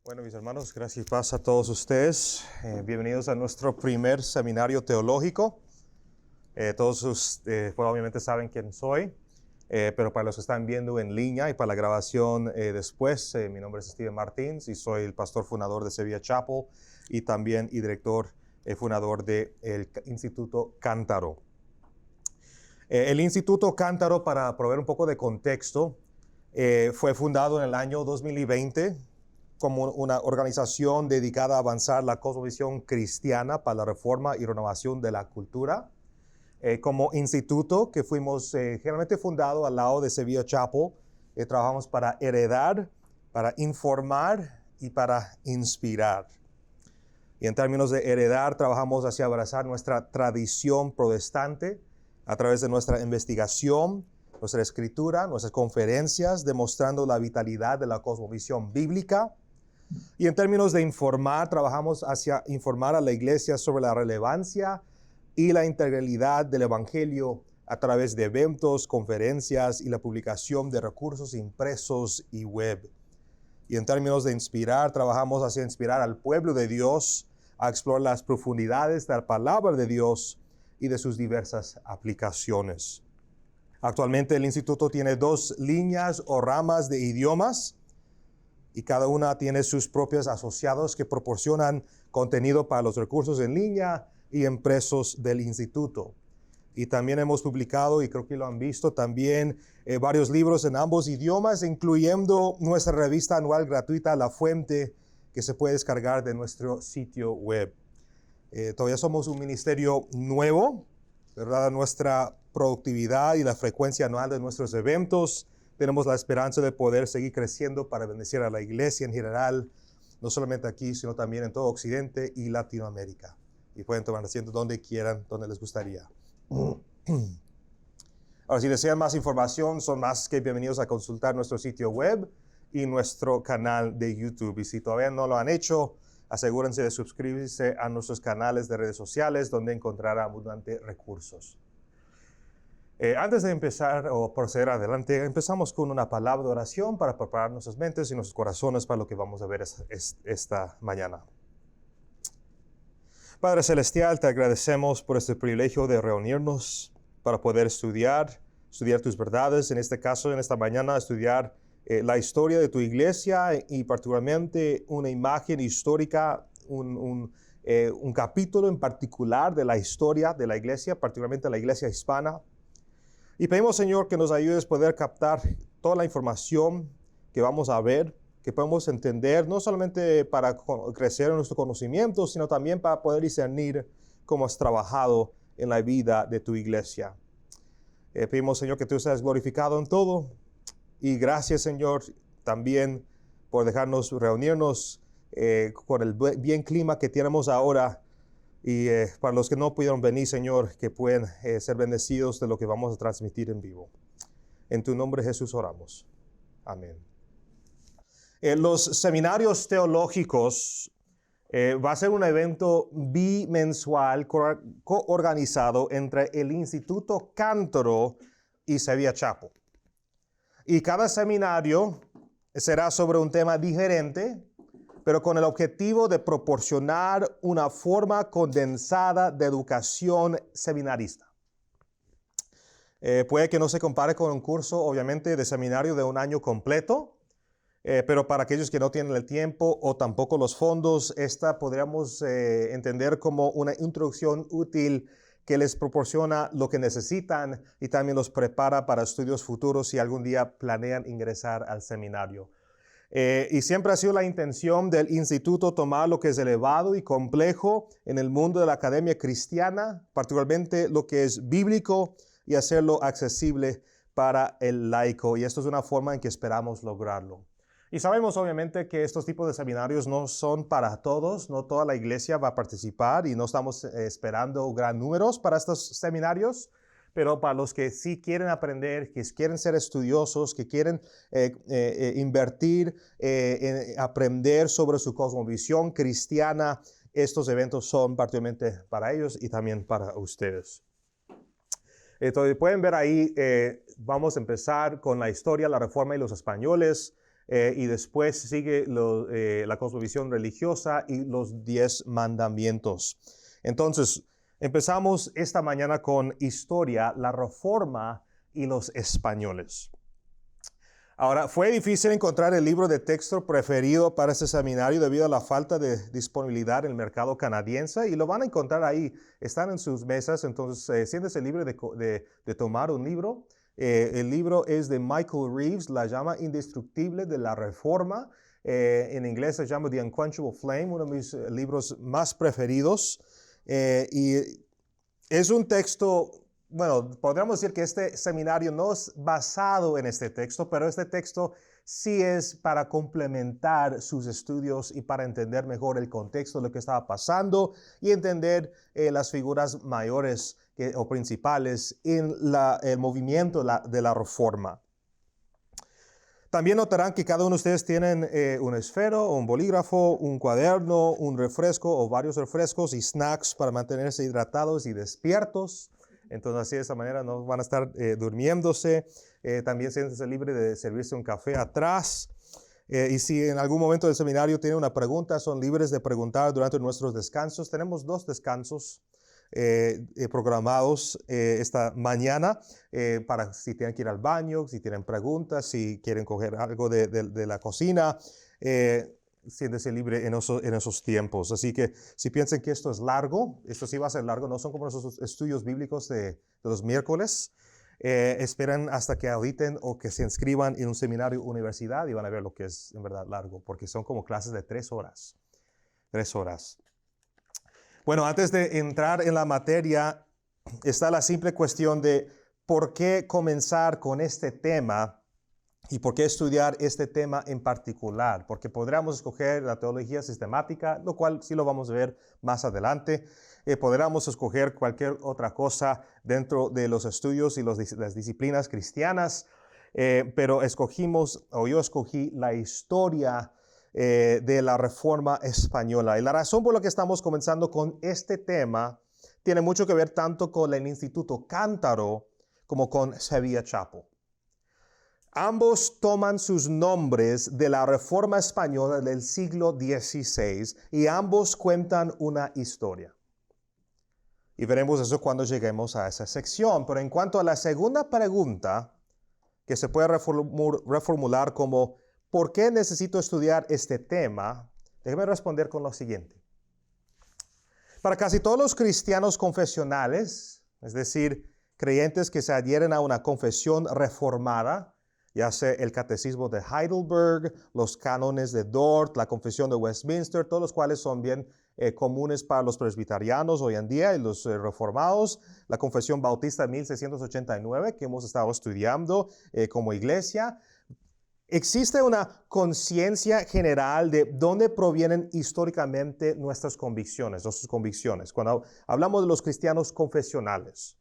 Bueno, mis hermanos, gracias y paz a todos ustedes. Bienvenidos a nuestro primer seminario teológico. Todos ustedes obviamente saben quién soy, pero para los que están viendo en línea y para la grabación después, mi nombre es Steven Martins y soy el pastor fundador de Sevilla Chapel y también director fundador del Instituto Cántaro. El Instituto Cántaro, para proveer un poco de contexto, fue fundado en el año 2020 como una organización dedicada a avanzar la cosmovisión cristiana para la reforma y renovación de la cultura. Como instituto que fuimos generalmente fundado al lado de Sevilla Chapel, trabajamos para heredar, para informar y para inspirar. Y en términos de heredar, trabajamos hacia abrazar nuestra tradición protestante a través de nuestra investigación, nuestra escritura, nuestras conferencias, demostrando la vitalidad de la cosmovisión bíblica. Y en términos de informar, trabajamos hacia informar a la iglesia sobre la relevancia y la integralidad del evangelio a través de eventos, conferencias y la publicación de recursos impresos y web. Y en términos de inspirar, trabajamos hacia inspirar al pueblo de Dios a explorar las profundidades de la palabra de Dios y de sus diversas aplicaciones. Actualmente el instituto tiene 2 líneas o ramas de idiomas, y cada una tiene sus propios asociados que proporcionan contenido para los recursos en línea y impresos del instituto. Y también hemos publicado, y creo que lo han visto también, varios libros en ambos idiomas, incluyendo nuestra revista anual gratuita La Fuente, que se puede descargar de nuestro sitio web. Todavía somos un ministerio nuevo, ¿verdad? Nuestra productividad y la frecuencia anual de nuestros eventos, tenemos la esperanza de poder seguir creciendo para bendecir a la iglesia en general, no solamente aquí, sino también en todo Occidente y Latinoamérica. Y pueden tomar asiento donde quieran, donde les gustaría. Ahora, si desean más información, son más que bienvenidos a consultar nuestro sitio web y nuestro canal de YouTube. Y si todavía no lo han hecho, asegúrense de suscribirse a nuestros canales de redes sociales, donde encontrarán abundantes recursos. Antes de empezar o proceder adelante, empezamos con una palabra de oración para preparar nuestras mentes y nuestros corazones para lo que vamos a ver esta mañana. Padre Celestial, te agradecemos por este privilegio de reunirnos para poder estudiar tus verdades. En este caso, en esta mañana, estudiar la historia de tu iglesia y particularmente una imagen histórica, un capítulo en particular de la historia de la iglesia, particularmente la iglesia hispana. Y pedimos, Señor, que nos ayudes a poder captar toda la información que vamos a ver, que podemos entender, no solamente para crecer en nuestro conocimiento, sino también para poder discernir cómo has trabajado en la vida de tu iglesia. Pedimos, Señor, que tú seas glorificado en todo. Y gracias, Señor, también por dejarnos reunirnos con el bien clima que tenemos ahora. Y para los que no pudieron venir, Señor, que pueden ser bendecidos de lo que vamos a transmitir en vivo. En tu nombre, Jesús, oramos. Amén. Los seminarios teológicos va a ser un evento bimensual coorganizado entre el Instituto Cántaro y Sevilla Chapel. Y cada seminario será sobre un tema diferente, pero con el objetivo de proporcionar una forma condensada de educación seminarista. Puede que no se compare con un curso, obviamente, de seminario de un año completo, pero para aquellos que no tienen el tiempo o tampoco los fondos, esta podríamos entender como una introducción útil que les proporciona lo que necesitan y también los prepara para estudios futuros si algún día planean ingresar al seminario. Y siempre ha sido la intención del instituto tomar lo que es elevado y complejo en el mundo de la academia cristiana, particularmente lo que es bíblico, y hacerlo accesible para el laico. Y esto es una forma en que esperamos lograrlo. Y sabemos obviamente que estos tipos de seminarios no son para todos, no toda la iglesia va a participar y no estamos esperando gran números para estos seminarios. Pero para los que sí quieren aprender, que quieren ser estudiosos, que quieren invertir en aprender sobre su cosmovisión cristiana, estos eventos son particularmente para ellos y también para ustedes. Entonces pueden ver ahí, vamos a empezar con la historia, la reforma y los españoles. y después sigue la cosmovisión religiosa y los 10 mandamientos. Entonces, empezamos esta mañana con historia, la Reforma y los españoles. Ahora, fue difícil encontrar el libro de texto preferido para este seminario debido a la falta de disponibilidad en el mercado canadiense, y lo van a encontrar ahí, están en sus mesas, entonces siéntese libre de tomar un libro. El libro es de Michael Reeves, La llama indestructible de la Reforma. En inglés se llama The Unquenchable Flame, uno de mis libros más preferidos. Y es un texto, bueno, podríamos decir que este seminario no es basado en este texto, pero este texto sí es para complementar sus estudios y para entender mejor el contexto de lo que estaba pasando y entender las figuras mayores o principales en el movimiento de la Reforma. También notarán que cada uno de ustedes tienen un esfero, un bolígrafo, un cuaderno, un refresco o varios refrescos y snacks para mantenerse hidratados y despiertos. Entonces, así de esa manera no van a estar durmiéndose. También siéntese libre de servirse un café atrás. Y si en algún momento del seminario tienen una pregunta, son libres de preguntar durante nuestros descansos. Tenemos 2 descansos programados esta mañana para si tienen que ir al baño, si tienen preguntas, si quieren coger algo de la cocina. Siéntese libre en esos tiempos. Así que si piensan que esto es largo, esto sí va a ser largo, no son como esos estudios bíblicos de los miércoles. Esperan hasta que auditen o que se inscriban en un seminario universidad y van a ver lo que es en verdad largo, porque son como clases de 3 horas. 3 horas. Bueno, antes de entrar en la materia, está la simple cuestión de por qué comenzar con este tema. ¿Y por qué estudiar este tema en particular? Porque podríamos escoger la teología sistemática, lo cual sí lo vamos a ver más adelante. Podríamos escoger cualquier otra cosa dentro de los estudios y las disciplinas cristianas, pero yo escogí la historia de la Reforma Española. Y la razón por la que estamos comenzando con este tema tiene mucho que ver tanto con el Instituto Cántaro como con Sevilla Chapel. Ambos toman sus nombres de la Reforma Española del siglo XVI y ambos cuentan una historia. Y veremos eso cuando lleguemos a esa sección. Pero en cuanto a la segunda pregunta, que se puede reformular como ¿por qué necesito estudiar este tema? Déjeme responder con lo siguiente. Para casi todos los cristianos confesionales, es decir, creyentes que se adhieren a una confesión reformada, ya sea el Catecismo de Heidelberg, los cánones de Dort, la Confesión de Westminster, todos los cuales son bien comunes para los presbiterianos hoy en día y los reformados, la Confesión Bautista de 1689 que hemos estado estudiando como iglesia. Existe una conciencia general de dónde provienen históricamente nuestras convicciones. Cuando hablamos de los cristianos confesionales.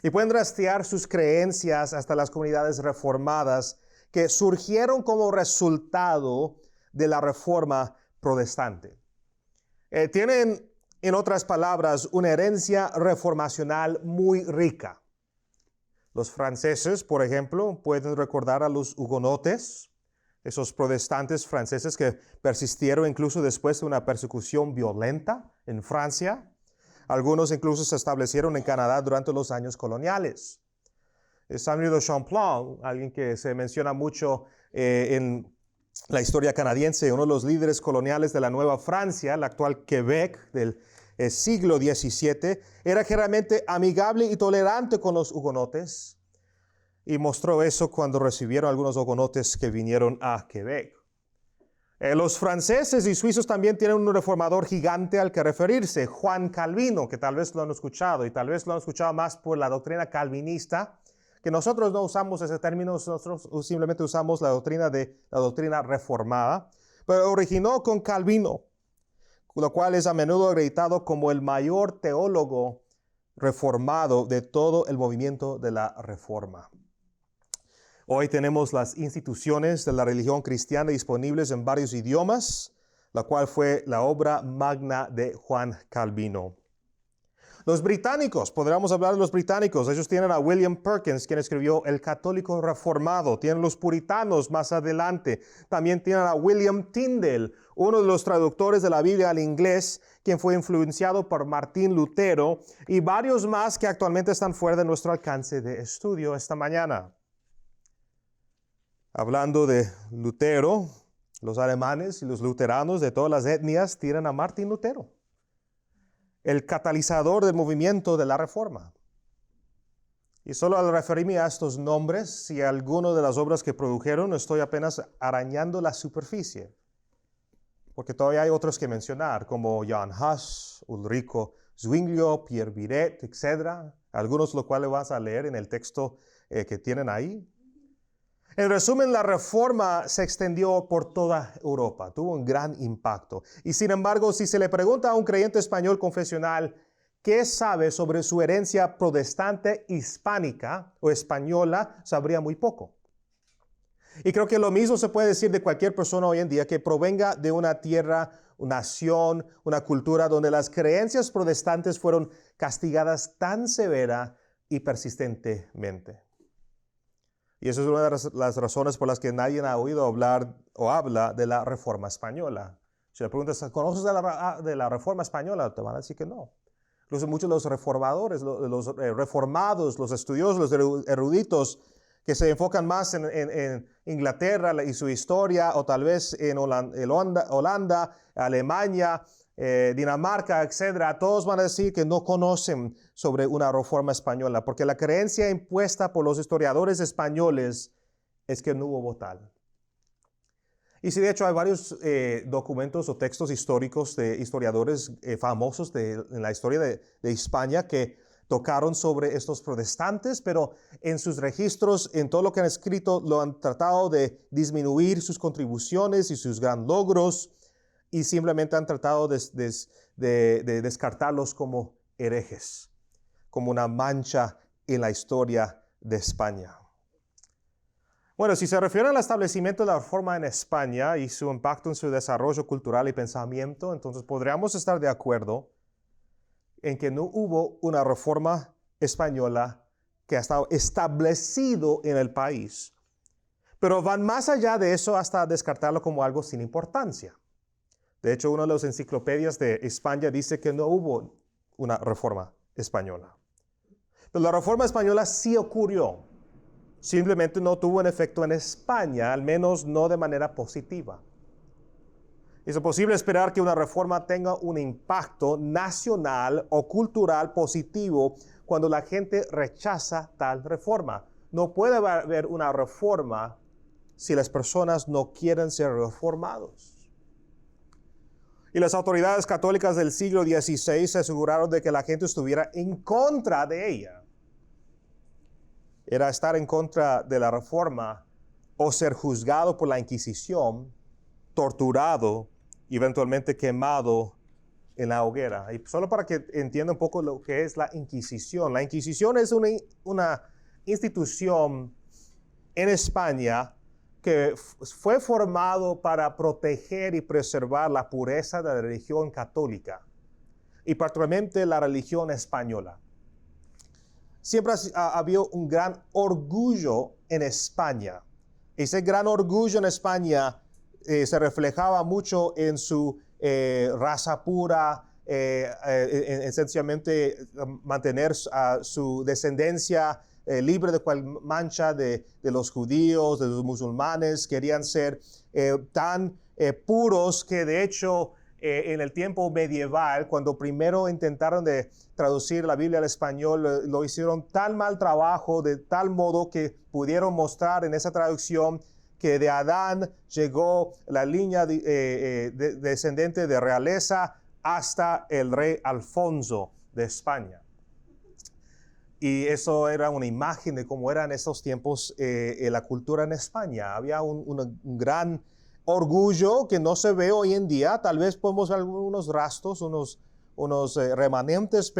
Y pueden rastrear sus creencias hasta las comunidades reformadas que surgieron como resultado de la Reforma protestante. Tienen, en otras palabras, una herencia reformacional muy rica. Los franceses, por ejemplo, pueden recordar a los hugonotes, esos protestantes franceses que persistieron incluso después de una persecución violenta en Francia. Algunos incluso se establecieron en Canadá durante los años coloniales. Samuel de Champlain, alguien que se menciona mucho en la historia canadiense, uno de los líderes coloniales de la Nueva Francia, la actual Quebec del siglo XVII, era generalmente amigable y tolerante con los hugonotes y mostró eso cuando recibieron algunos hugonotes que vinieron a Quebec. Los franceses y suizos también tienen un reformador gigante al que referirse, Juan Calvino, que tal vez lo han escuchado y tal vez lo han escuchado más por la doctrina calvinista, que nosotros no usamos ese término, nosotros simplemente usamos la doctrina reformada, pero originó con Calvino, lo cual es a menudo acreditado como el mayor teólogo reformado de todo el movimiento de la Reforma. Hoy tenemos las instituciones de la religión cristiana disponibles en varios idiomas, la cual fue la obra magna de Juan Calvino. Los británicos, podríamos hablar de los británicos. Ellos tienen a William Perkins, quien escribió El Católico Reformado. Tienen los puritanos más adelante. También tienen a William Tyndale, uno de los traductores de la Biblia al inglés, quien fue influenciado por Martín Lutero, y varios más que actualmente están fuera de nuestro alcance de estudio esta mañana. Hablando de Lutero, los alemanes y los luteranos de todas las etnias tienen a Martín Lutero, el catalizador del movimiento de la Reforma. Y solo al referirme a estos nombres y a algunas de las obras que produjeron, estoy apenas arañando la superficie, porque todavía hay otros que mencionar, como Jan Hus, Ulrico Zwinglio, Pierre Viret, etc., algunos los cuales vas a leer en el texto que tienen ahí. En resumen, la Reforma se extendió por toda Europa, tuvo un gran impacto. Y sin embargo, si se le pregunta a un creyente español confesional qué sabe sobre su herencia protestante hispánica o española, sabría muy poco. Y creo que lo mismo se puede decir de cualquier persona hoy en día que provenga de una tierra, una nación, una cultura donde las creencias protestantes fueron castigadas tan severa y persistentemente. Y esa es una de las razones por las que nadie ha oído hablar o habla de la Reforma Española. Si le preguntas, ¿conoces de la Reforma Española? Te van a decir que no. Incluso muchos de los reformadores, los reformados, los estudiosos, los eruditos que se enfocan más en Inglaterra y su historia, o tal vez en Holanda, Alemania, Dinamarca, etc., todos van a decir que no conocen sobre una Reforma Española, porque la creencia impuesta por los historiadores españoles es que no hubo tal. Y sí, de hecho, hay varios documentos o textos históricos de historiadores famosos en la historia de España que tocaron sobre estos protestantes, pero en sus registros, en todo lo que han escrito, lo han tratado de disminuir sus contribuciones y sus gran logros, y simplemente han tratado de descartarlos como herejes, como una mancha en la historia de España. Bueno, si se refiere al establecimiento de la Reforma en España y su impacto en su desarrollo cultural y pensamiento, entonces podríamos estar de acuerdo en que no hubo una Reforma española que ha estado establecido en el país. Pero van más allá de eso hasta descartarlo como algo sin importancia. De hecho, una de las enciclopedias de España dice que no hubo una Reforma española. Pero la Reforma española sí ocurrió. Simplemente no tuvo un efecto en España, al menos no de manera positiva. ¿Es posible esperar que una reforma tenga un impacto nacional o cultural positivo cuando la gente rechaza tal reforma? No puede haber una reforma si las personas no quieren ser reformados. Y las autoridades católicas del siglo XVI se aseguraron de que la gente estuviera en contra de ella. Era estar en contra de la reforma o ser juzgado por la Inquisición, torturado y eventualmente quemado en la hoguera. Y solo para que entienda un poco lo que es la Inquisición. La Inquisición es una institución en España que fue formado para proteger y preservar la pureza de la religión católica y particularmente la religión española. Siempre ha habido un gran orgullo en España. Ese gran orgullo en España se reflejaba mucho en su raza pura, esencialmente mantener su descendencia libre de cualquier mancha de los judíos, de los musulmanes. Querían ser tan puros que de hecho en el tiempo medieval, cuando primero intentaron de traducir la Biblia al español, lo hicieron tan mal trabajo, de tal modo que pudieron mostrar en esa traducción que de Adán llegó la línea descendente de realeza hasta el rey Alfonso de España. Y eso era una imagen de cómo era en esos tiempos la cultura en España. Había un gran orgullo que no se ve hoy en día. Tal vez podemos ver algunos rastros, unos remanentes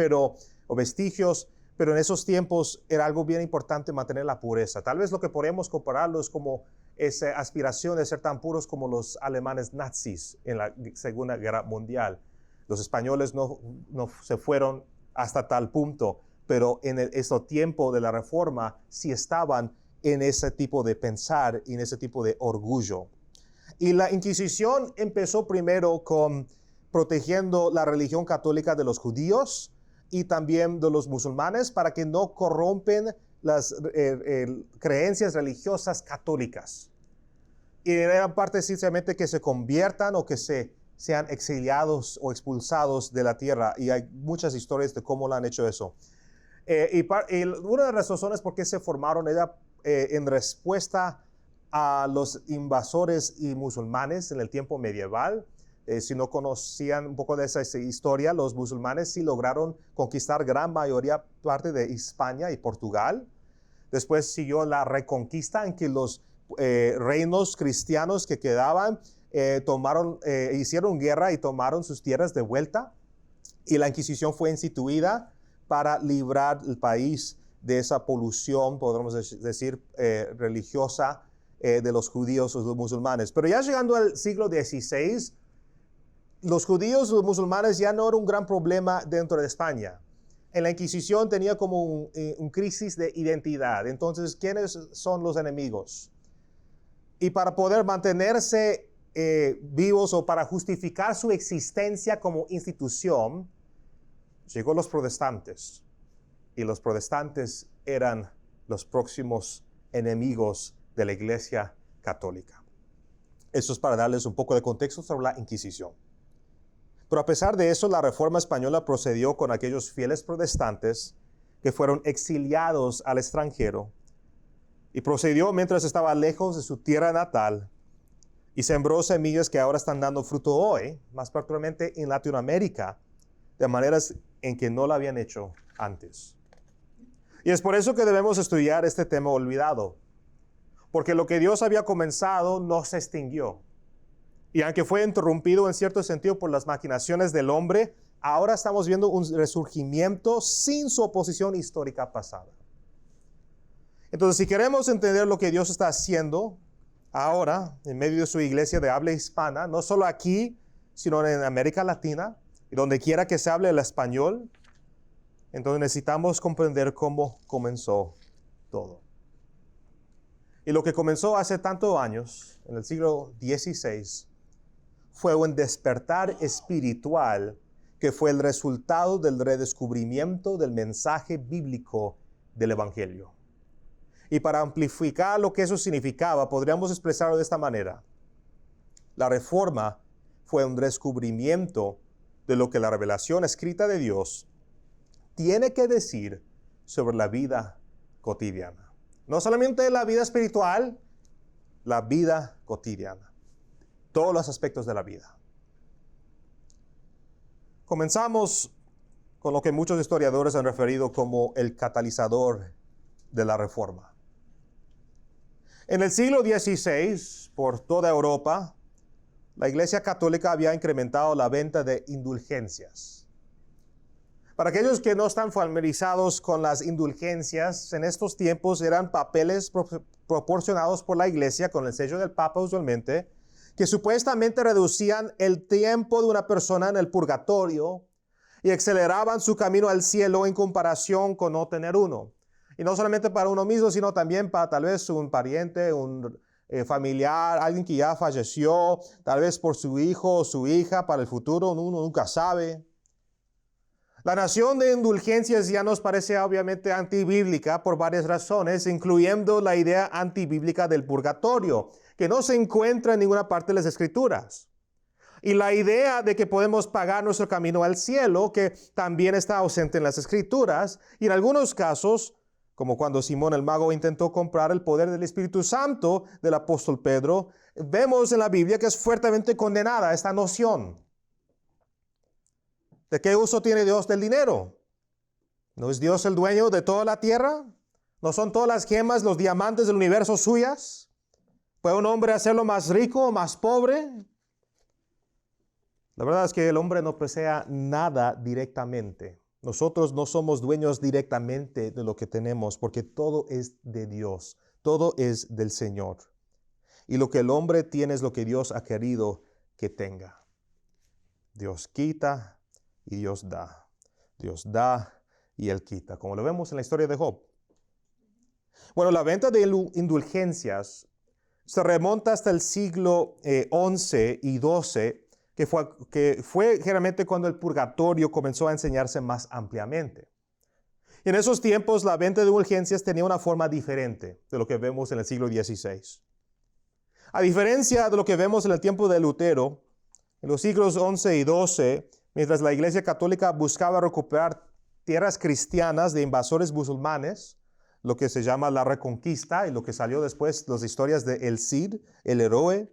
o vestigios, pero en esos tiempos era algo bien importante mantener la pureza. Tal vez lo que podemos compararlo es como esa aspiración de ser tan puros como los alemanes nazis en la Segunda Guerra Mundial. Los españoles no se fueron hasta tal punto, pero en este tiempo de la Reforma sí estaban en ese tipo de pensar y en ese tipo de orgullo. Y la Inquisición empezó primero con protegiendo la religión católica de los judíos y también de los musulmanes para que no corrompen las creencias religiosas católicas. Y eran parte sencillamente que se conviertan o que sean exiliados o expulsados de la tierra. Y hay muchas historias de cómo lo han hecho eso. Y una de las razones por qué se formaron era en respuesta a los invasores y musulmanes en el tiempo medieval. Si no conocían un poco de esa historia, los musulmanes sí lograron conquistar gran mayoría parte de España y Portugal. Después siguió la reconquista en que los reinos cristianos que quedaban hicieron guerra y tomaron sus tierras de vuelta. Y la Inquisición fue instituida para librar el país de esa polución, podemos decir, religiosa de los judíos o los musulmanes. Pero ya llegando al siglo XVI, los judíos y los musulmanes ya no era un gran problema dentro de España. En la Inquisición tenía como un crisis de identidad. Entonces, ¿quiénes son los enemigos? Y para poder mantenerse vivos o para justificar su existencia como institución, llegó los protestantes. Y los protestantes eran los próximos enemigos de la Iglesia Católica. Eso es para darles un poco de contexto sobre la Inquisición. Pero a pesar de eso, la Reforma Española procedió con aquellos fieles protestantes que fueron exiliados al extranjero y procedió mientras estaba lejos de su tierra natal y sembró semillas que ahora están dando fruto hoy, más particularmente en Latinoamérica, de maneras en que no lo habían hecho antes. Y es por eso que debemos estudiar este tema olvidado, porque lo que Dios había comenzado no se extinguió. Y aunque fue interrumpido en cierto sentido por las maquinaciones del hombre, ahora estamos viendo un resurgimiento sin su oposición histórica pasada. Entonces, si queremos entender lo que Dios está haciendo ahora en medio de su iglesia de habla hispana, no solo aquí, sino en América Latina, y donde quiera que se hable el español, entonces necesitamos comprender cómo comenzó todo. Y lo que comenzó hace tantos años, en el siglo XVI, fue un despertar espiritual que fue el resultado del redescubrimiento del mensaje bíblico del Evangelio. Y para amplificar lo que eso significaba, podríamos expresarlo de esta manera. La Reforma fue un descubrimiento de lo que la revelación escrita de Dios tiene que decir sobre la vida cotidiana. No solamente la vida espiritual, la vida cotidiana. Todos los aspectos de la vida. Comenzamos con lo que muchos historiadores han referido como el catalizador de la Reforma. En el siglo XVI, por toda Europa, la Iglesia Católica había incrementado la venta de indulgencias. Para aquellos que no están familiarizados con las indulgencias, en estos tiempos eran papeles proporcionados por la Iglesia con el sello del Papa usualmente, que supuestamente reducían el tiempo de una persona en el purgatorio y aceleraban su camino al cielo en comparación con no tener uno. Y no solamente para uno mismo, sino también para tal vez un pariente, un familiar, alguien que ya falleció, tal vez por su hijo o su hija para el futuro, uno nunca sabe. La noción de indulgencias ya nos parece obviamente antibíblica por varias razones, incluyendo la idea antibíblica del purgatorio, que no se encuentra en ninguna parte de las Escrituras. Y la idea de que podemos pagar nuestro camino al cielo, que también está ausente en las Escrituras, y en algunos casos, como cuando Simón el mago intentó comprar el poder del Espíritu Santo del apóstol Pedro, vemos en la Biblia que es fuertemente condenada esta noción. ¿De qué uso tiene Dios del dinero? ¿No es Dios el dueño de toda la tierra? ¿No son todas las gemas, los diamantes del universo suyas? ¿Puede un hombre hacerlo más rico o más pobre? La verdad es que el hombre no posee nada directamente. Nosotros no somos dueños directamente de lo que tenemos porque todo es de Dios, todo es del Señor. Y lo que el hombre tiene es lo que Dios ha querido que tenga. Dios quita y Dios da. Dios da y Él quita, como lo vemos en la historia de Job. Bueno, la venta de indulgencias se remonta hasta el siglo XI y XII, que fue generalmente cuando el purgatorio comenzó a enseñarse más ampliamente. Y en esos tiempos la venta de indulgencias tenía una forma diferente de lo que vemos en el siglo XVI. A diferencia de lo que vemos en el tiempo de Lutero, en los siglos XI y XII, mientras la Iglesia Católica buscaba recuperar tierras cristianas de invasores musulmanes, lo que se llama la Reconquista y lo que salió después, las historias de El Cid, el héroe,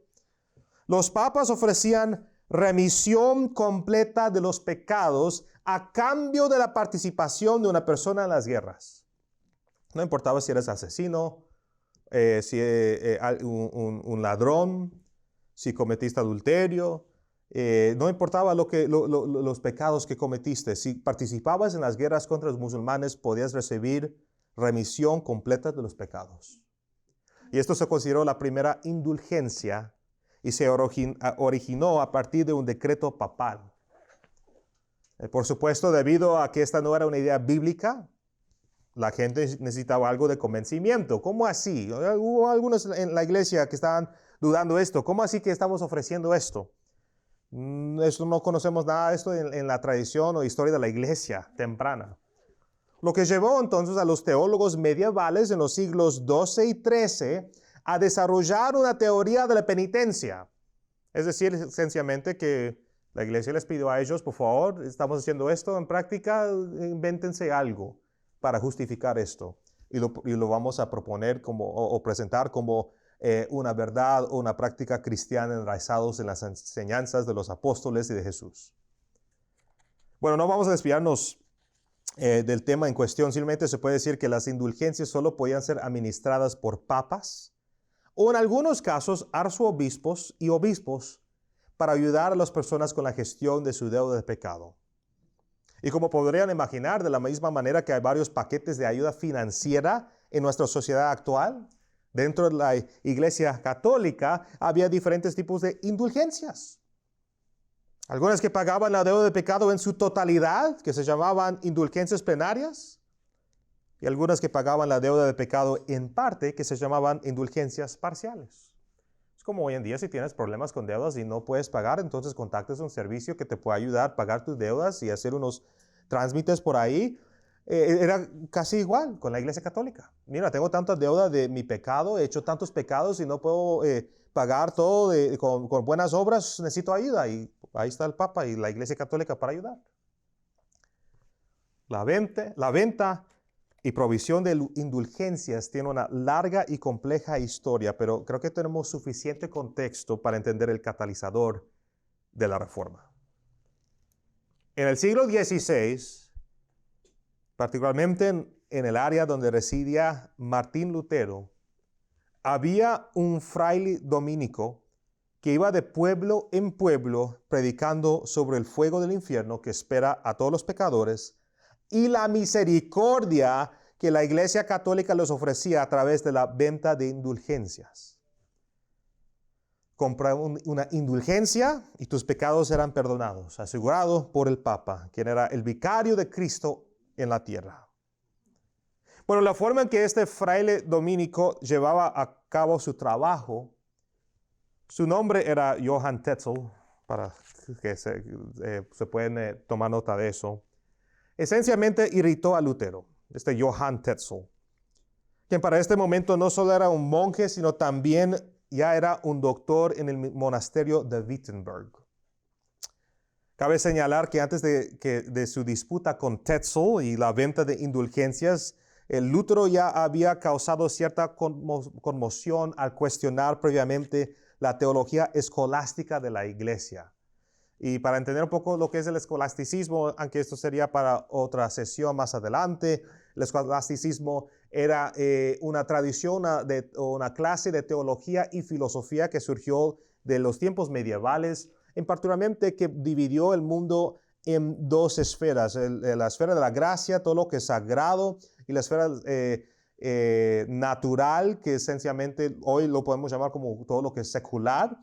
los papas ofrecían remisión completa de los pecados a cambio de la participación de una persona en las guerras. No importaba si eres asesino, un ladrón, si cometiste adulterio, no importaba los pecados que cometiste. Si participabas en las guerras contra los musulmanes, podías recibir remisión completa de los pecados. Y esto se consideró la primera indulgencia y se originó a partir de un decreto papal. Por supuesto, debido a que esta no era una idea bíblica, la gente necesitaba algo de convencimiento. ¿Cómo así? Hubo algunos en la iglesia que estaban dudando esto. ¿Cómo así que estamos ofreciendo esto? Esto no conocemos nada de esto en la tradición o historia de la iglesia temprana. Lo que llevó entonces a los teólogos medievales en los siglos XII y XIII a desarrollar una teoría de la penitencia. Es decir, sencillamente que la iglesia les pidió a ellos, por favor, estamos haciendo esto en práctica, invéntense algo para justificar esto. Y lo vamos a proponer o presentar como una verdad o una práctica cristiana enraizados en las enseñanzas de los apóstoles y de Jesús. Bueno, no vamos a desviarnos del tema en cuestión. Simplemente se puede decir que las indulgencias solo podían ser administradas por papas o en algunos casos arzobispos y obispos para ayudar a las personas con la gestión de su deuda de pecado. Y como podrían imaginar, de la misma manera que hay varios paquetes de ayuda financiera en nuestra sociedad actual, dentro de la Iglesia Católica había diferentes tipos de indulgencias. Algunas que pagaban la deuda de pecado en su totalidad, que se llamaban indulgencias plenarias, y algunas que pagaban la deuda de pecado en parte, que se llamaban indulgencias parciales. Es como hoy en día, si tienes problemas con deudas y no puedes pagar, entonces contactas un servicio que te pueda ayudar a pagar tus deudas y hacer unos trámites por ahí. Era casi igual con la Iglesia Católica. Mira, tengo tanta deuda de mi pecado, he hecho tantos pecados y no puedo pagar todo con buenas obras, necesito ayuda. Y ahí está el Papa y la Iglesia Católica para ayudar. La venta y provisión de indulgencias tiene una larga y compleja historia, pero creo que tenemos suficiente contexto para entender el catalizador de la Reforma. En el siglo XVI, particularmente en el área donde residía Martín Lutero, había un fraile dominico que iba de pueblo en pueblo predicando sobre el fuego del infierno que espera a todos los pecadores y la misericordia que la Iglesia Católica les ofrecía a través de la venta de indulgencias. Compra una indulgencia y tus pecados serán perdonados, asegurado por el Papa, quien era el vicario de Cristo en la tierra. Bueno, la forma en que este fraile dominico llevaba a cabo su trabajo, su nombre era Johann Tetzel, para que se pueden tomar nota de eso. Esencialmente irritó a Lutero, este Johann Tetzel, quien para este momento no solo era un monje, sino también ya era un doctor en el monasterio de Wittenberg. Cabe señalar que antes de su disputa con Tetzel y la venta de indulgencias, Lutero ya había causado cierta conmoción al cuestionar previamente la teología escolástica de la Iglesia. Y para entender un poco lo que es el escolasticismo, aunque esto sería para otra sesión más adelante, el escolasticismo era una tradición, una clase de teología y filosofía que surgió de los tiempos medievales, en particularmente que dividió el mundo en dos esferas, la esfera de la gracia, todo lo que es sagrado, y la esfera natural, que esencialmente hoy lo podemos llamar como todo lo que es secular.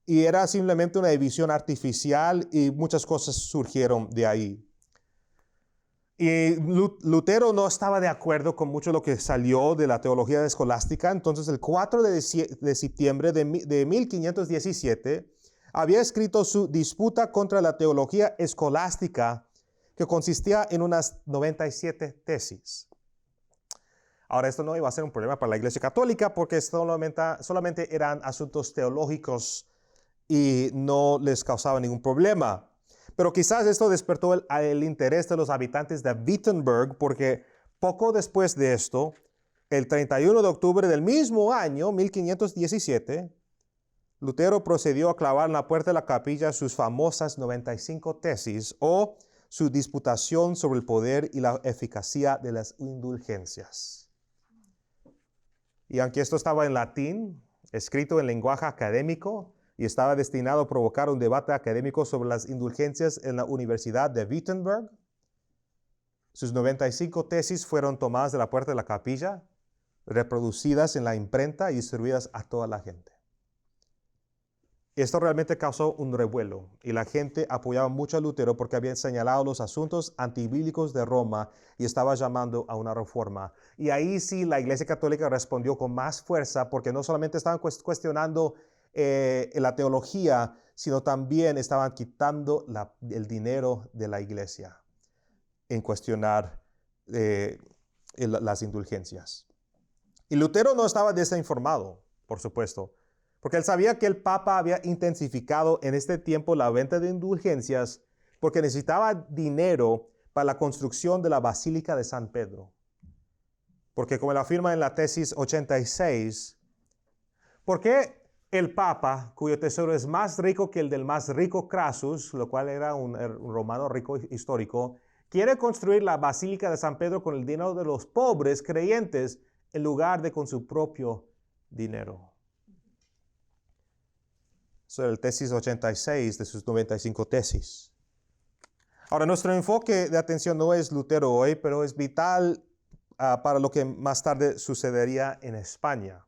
Y era simplemente una división artificial y muchas cosas surgieron de ahí. Y Lutero no estaba de acuerdo con mucho de lo que salió de la teología escolástica. Entonces, el 4 de septiembre de 1517, había escrito su disputa contra la teología escolástica, que consistía en unas 97 tesis. Ahora, esto no iba a ser un problema para la Iglesia Católica porque solamente eran asuntos teológicos y no les causaba ningún problema. Pero quizás esto despertó el interés de los habitantes de Wittenberg, porque poco después de esto, el 31 de octubre del mismo año, 1517, Lutero procedió a clavar en la puerta de la capilla sus famosas 95 tesis, o su disputación sobre el poder y la eficacia de las indulgencias. Y aunque esto estaba en latín, escrito en lenguaje académico, y estaba destinado a provocar un debate académico sobre las indulgencias en la Universidad de Wittenberg, sus 95 tesis fueron tomadas de la puerta de la capilla, reproducidas en la imprenta y distribuidas a toda la gente. Esto realmente causó un revuelo y la gente apoyaba mucho a Lutero porque había señalado los asuntos antibíblicos de Roma y estaba llamando a una reforma. Y ahí sí la Iglesia Católica respondió con más fuerza, porque no solamente estaban cuestionando la teología, sino también estaban quitando el dinero de la iglesia en cuestionar las indulgencias. Y Lutero no estaba desinformado, por supuesto, porque él sabía que el Papa había intensificado en este tiempo la venta de indulgencias porque necesitaba dinero para la construcción de la Basílica de San Pedro. Porque como él afirma en la tesis 86, ¿por qué el Papa, cuyo tesoro es más rico que el del más rico Crassus, lo cual era un romano rico histórico, quiere construir la Basílica de San Pedro con el dinero de los pobres creyentes en lugar de con su propio dinero? Eso es el tesis 86 de sus 95 tesis. Ahora, nuestro enfoque de atención no es Lutero hoy, pero es vital para lo que más tarde sucedería en España.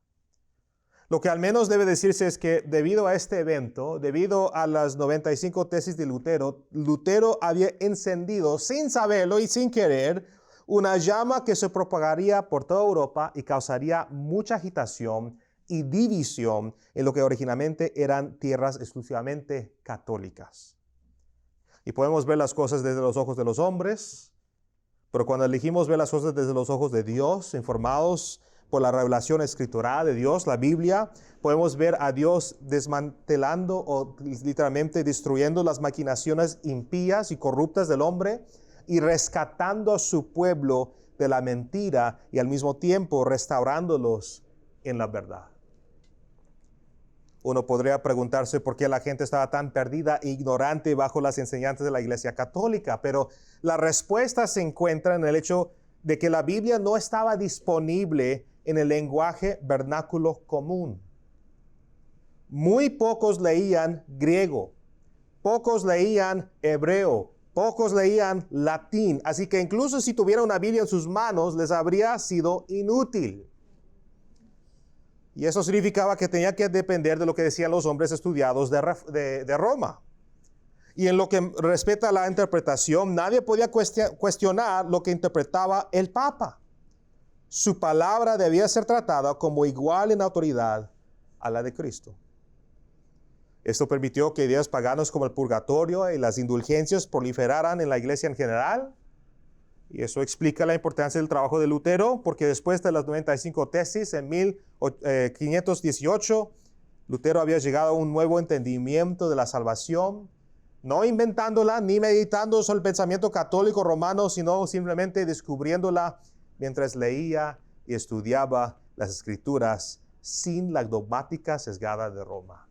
Lo que al menos debe decirse es que debido a este evento, debido a las 95 tesis de Lutero, Lutero había encendido, sin saberlo y sin querer, una llama que se propagaría por toda Europa y causaría mucha agitación y división en lo que originalmente eran tierras exclusivamente católicas. Y podemos ver las cosas desde los ojos de los hombres, pero cuando elegimos ver las cosas desde los ojos de Dios, informados por la revelación escritural de Dios, la Biblia, podemos ver a Dios desmantelando o literalmente destruyendo las maquinaciones impías y corruptas del hombre y rescatando a su pueblo de la mentira y al mismo tiempo restaurándolos en la verdad. Uno podría preguntarse por qué la gente estaba tan perdida e ignorante bajo las enseñanzas de la Iglesia Católica, pero la respuesta se encuentra en el hecho de que la Biblia no estaba disponible en el lenguaje vernáculo común. Muy pocos leían griego, pocos leían hebreo, pocos leían latín, así que incluso si tuviera una Biblia en sus manos, les habría sido inútil. Y eso significaba que tenía que depender de lo que decían los hombres estudiados de Roma. Y en lo que respecta a la interpretación, nadie podía cuestionar lo que interpretaba el Papa. Su palabra debía ser tratada como igual en autoridad a la de Cristo. Esto permitió que ideas paganas como el purgatorio y las indulgencias proliferaran en la iglesia en general. Y eso explica la importancia del trabajo de Lutero, porque después de las 95 tesis en 1518, Lutero había llegado a un nuevo entendimiento de la salvación, no inventándola ni meditando sobre el pensamiento católico romano, sino simplemente descubriéndola mientras leía y estudiaba las Escrituras sin la dogmática sesgada de Roma.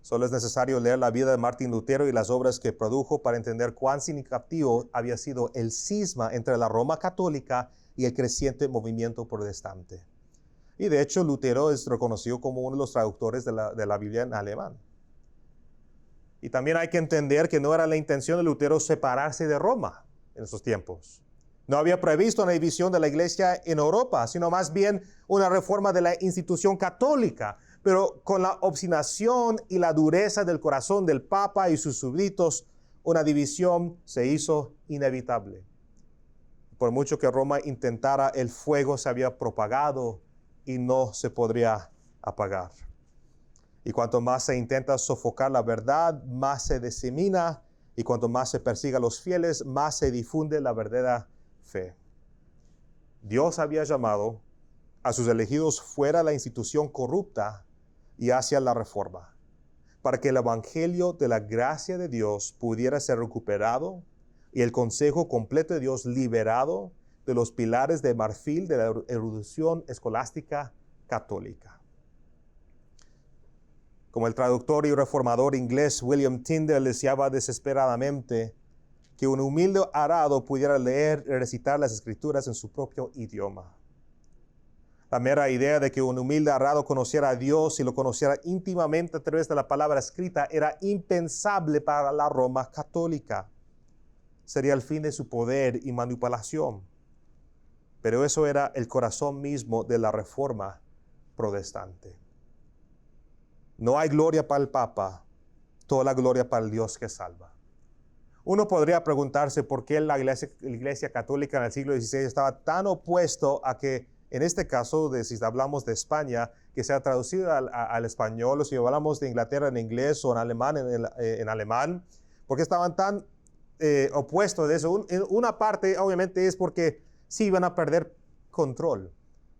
Solo es necesario leer la vida de Martín Lutero y las obras que produjo para entender cuán significativo había sido el cisma entre la Roma católica y el creciente movimiento protestante. Y de hecho, Lutero es reconocido como uno de los traductores de la Biblia en alemán. Y también hay que entender que no era la intención de Lutero separarse de Roma en esos tiempos. No había previsto una división de la iglesia en Europa, sino más bien una reforma de la institución católica. Pero con la obstinación y la dureza del corazón del Papa y sus súbditos, una división se hizo inevitable. Por mucho que Roma intentara, el fuego se había propagado y no se podría apagar. Y cuanto más se intenta sofocar la verdad, más se disemina, y cuanto más se persiga a los fieles, más se difunde la verdadera fe. Dios había llamado a sus elegidos fuera de la institución corrupta y hacia la reforma, para que el evangelio de la gracia de Dios pudiera ser recuperado y el consejo completo de Dios liberado de los pilares de marfil de la erudición escolástica católica. Como el traductor y reformador inglés William Tyndale deseaba desesperadamente que un humilde arado pudiera leer y recitar las escrituras en su propio idioma. La mera idea de que un humilde arado conociera a Dios y lo conociera íntimamente a través de la palabra escrita era impensable para la Roma católica. Sería el fin de su poder y manipulación. Pero eso era el corazón mismo de la reforma protestante. No hay gloria para el Papa, toda la gloria para el Dios que salva. Uno podría preguntarse por qué la iglesia católica en el siglo XVI estaba tan opuesto a que, en este caso, si hablamos de España, que sea traducido al español, o si hablamos de Inglaterra en inglés o en alemán en alemán, ¿por qué estaban tan opuestos de eso? Una parte, obviamente, es porque sí iban a perder control.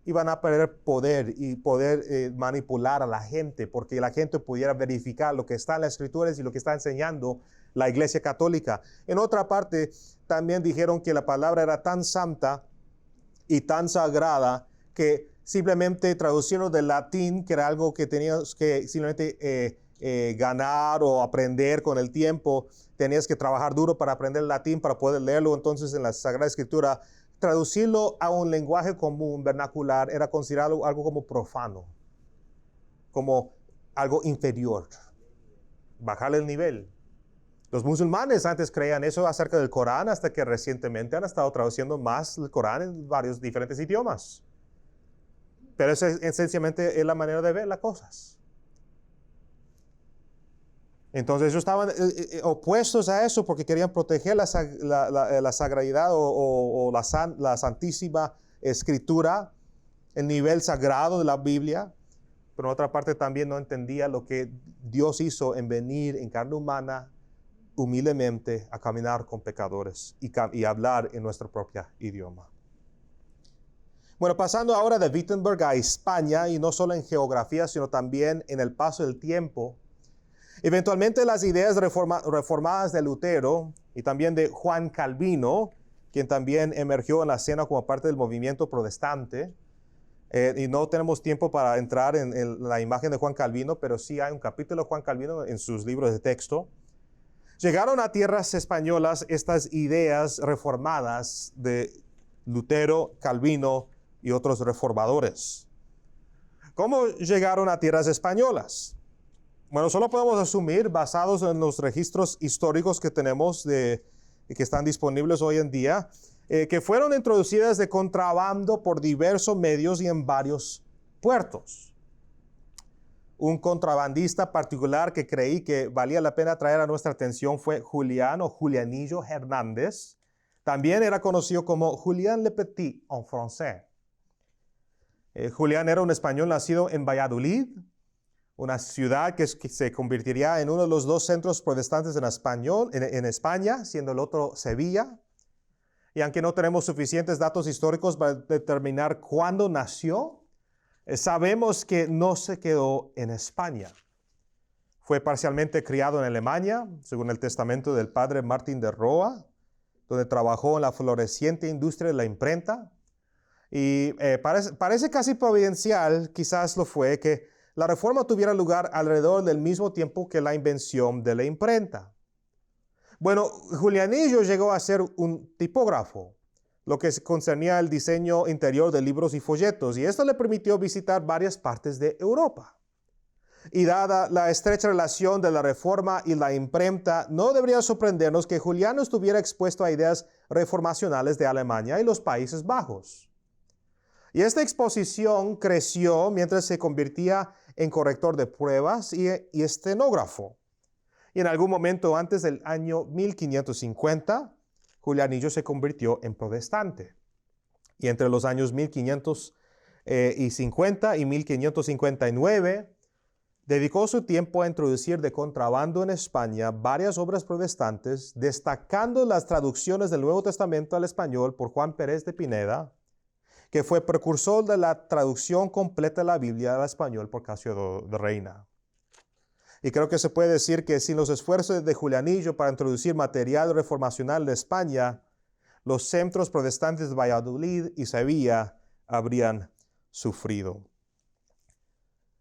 Iban a perder poder y poder manipular a la gente, porque la gente pudiera verificar lo que está en las escrituras y lo que está enseñando la iglesia católica. En otra parte, también dijeron que la palabra era tan santa y tan sagrada que simplemente traducirlo del latín, que era algo que tenías que simplemente ganar o aprender con el tiempo, tenías que trabajar duro para aprender el latín, para poder leerlo entonces en la Sagrada Escritura. Traducirlo a un lenguaje común, vernacular, era considerado algo como profano, como algo inferior, bajarle el nivel. Los musulmanes antes creían eso acerca del Corán, hasta que recientemente han estado traduciendo más el Corán en varios diferentes idiomas. Pero eso esencialmente es la manera de ver las cosas. Entonces ellos estaban opuestos a eso porque querían proteger la sagralidad o la santísima escritura, el nivel sagrado de la Biblia. Pero en otra parte también no entendía lo que Dios hizo en venir en carne humana, humildemente, a caminar con pecadores y hablar en nuestro propio idioma. Bueno, pasando ahora de Wittenberg a España, y no solo en geografía, sino también en el paso del tiempo, eventualmente las ideas reformadas de Lutero y también de Juan Calvino, quien también emergió en la escena como parte del movimiento protestante, y no tenemos tiempo para entrar en la imagen de Juan Calvino, pero sí hay un capítulo de Juan Calvino en sus libros de texto. Llegaron a tierras españolas estas ideas reformadas de Lutero, Calvino y otros reformadores. ¿Cómo llegaron a tierras españolas? Bueno, solo podemos asumir, basados en los registros históricos que tenemos que están disponibles hoy en día, que fueron introducidas de contrabando por diversos medios y en varios puertos. Un contrabandista particular que creí que valía la pena traer a nuestra atención fue Julián o Julianillo Hernández. También era conocido como Julián Le Petit en francés. Julián era un español nacido en Valladolid, una ciudad que se convertiría en uno de los dos centros protestantes en España, siendo el otro Sevilla. Y aunque no tenemos suficientes datos históricos para determinar cuándo nació, sabemos que no se quedó en España. Fue parcialmente criado en Alemania, según el testamento del padre Martín de Roa, donde trabajó en la floreciente industria de la imprenta. Y parece casi providencial, quizás lo fue, que la reforma tuviera lugar alrededor del mismo tiempo que la invención de la imprenta. Bueno, Julianillo llegó a ser un tipógrafo, lo que concernía el diseño interior de libros y folletos, y esto le permitió visitar varias partes de Europa. Y dada la estrecha relación de la reforma y la imprenta, no debería sorprendernos que Julián estuviera expuesto a ideas reformacionales de Alemania y los Países Bajos. Y esta exposición creció mientras se convertía en corrector de pruebas y estenógrafo. Y en algún momento antes del año 1550, Julianillo se convirtió en protestante. Y entre los años 1550 y 1559, dedicó su tiempo a introducir de contrabando en España varias obras protestantes, destacando las traducciones del Nuevo Testamento al español por Juan Pérez de Pineda, que fue precursor de la traducción completa de la Biblia al español por Casio de Reina. Y creo que se puede decir que sin los esfuerzos de Julianillo para introducir material reformacional de España, los centros protestantes de Valladolid y Sevilla habrían sufrido.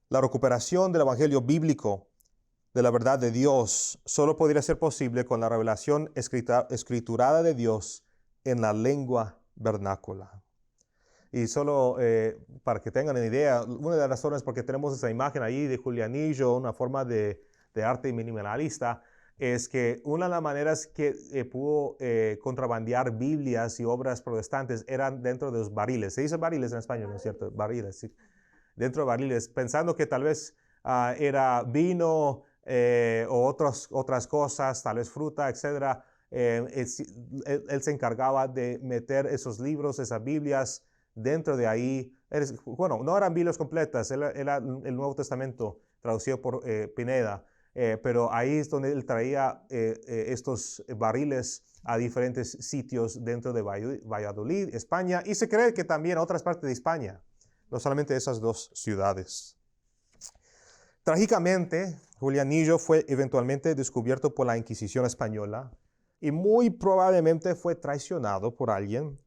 La recuperación del evangelio bíblico, de la verdad de Dios, solo podría ser posible con la revelación escriturada de Dios en la lengua vernácula. Y solo para que tengan una idea, una de las razones por qué tenemos esa imagen ahí de Julianillo, una forma de arte minimalista, es que una de las maneras que pudo contrabandear Biblias y obras protestantes eran dentro de los barriles. Se dice barriles en español, ¿no es cierto? Barriles, sí. Dentro de barriles, pensando que tal vez era vino o otras cosas, tal vez fruta, etc. Él se encargaba de meter esos libros, esas Biblias, dentro de ahí. Bueno, no eran Biblias completas, era el Nuevo Testamento traducido por Pineda. Pero ahí es donde él traía estos barriles a diferentes sitios dentro de Valladolid, España, y se cree que también a otras partes de España, no solamente esas dos ciudades. Trágicamente, Julianillo fue eventualmente descubierto por la Inquisición española y muy probablemente fue traicionado por alguien.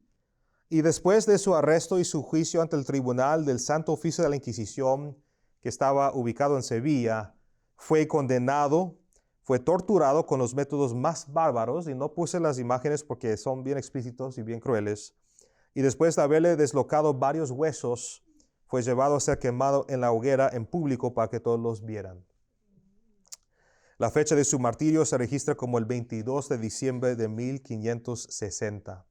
Y después de su arresto y su juicio ante el Tribunal del Santo Oficio de la Inquisición, que estaba ubicado en Sevilla, fue condenado, fue torturado con los métodos más bárbaros, y no puse las imágenes porque son bien explícitos y bien crueles. Y después de haberle deslocado varios huesos, fue llevado a ser quemado en la hoguera en público para que todos los vieran. La fecha de su martirio se registra como el 22 de diciembre de 1560.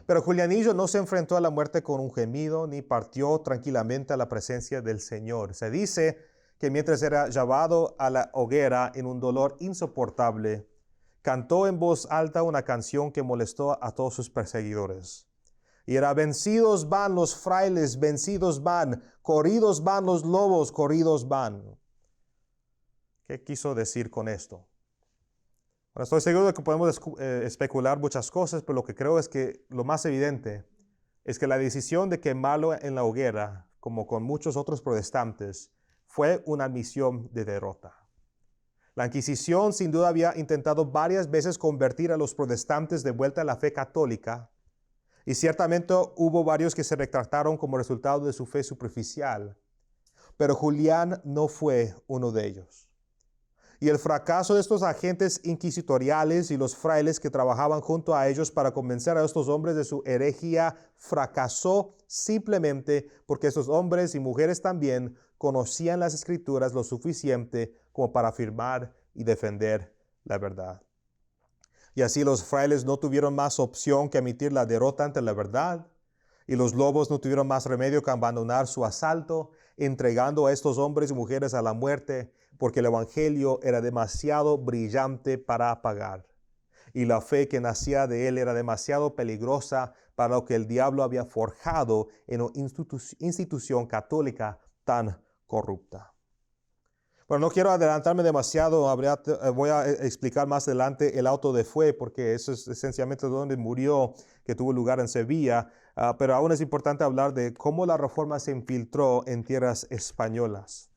Pero Julianillo no se enfrentó a la muerte con un gemido, ni partió tranquilamente a la presencia del Señor. Se dice que mientras era llevado a la hoguera en un dolor insoportable, cantó en voz alta una canción que molestó a todos sus perseguidores. Y era: vencidos van los frailes, vencidos van, corridos van los lobos, corridos van. ¿Qué quiso decir con esto? Bueno, estoy seguro de que podemos especular muchas cosas, pero lo que creo es que lo más evidente es que la decisión de quemarlo en la hoguera, como con muchos otros protestantes, fue una admisión de derrota. La Inquisición sin duda había intentado varias veces convertir a los protestantes de vuelta a la fe católica, y ciertamente hubo varios que se retractaron como resultado de su fe superficial, pero Julián no fue uno de ellos. Y el fracaso de estos agentes inquisitoriales y los frailes que trabajaban junto a ellos para convencer a estos hombres de su herejía fracasó simplemente porque estos hombres y mujeres también conocían las Escrituras lo suficiente como para afirmar y defender la verdad. Y así los frailes no tuvieron más opción que admitir la derrota ante la verdad, y los lobos no tuvieron más remedio que abandonar su asalto, entregando a estos hombres y mujeres a la muerte, porque el evangelio era demasiado brillante para apagar, y la fe que nacía de él era demasiado peligrosa para lo que el diablo había forjado en una institución católica tan corrupta. Bueno, no quiero adelantarme demasiado, voy a explicar más adelante el auto de fe, porque eso es esencialmente donde murió, que tuvo lugar en Sevilla, pero aún es importante hablar de cómo la Reforma se infiltró en tierras españolas.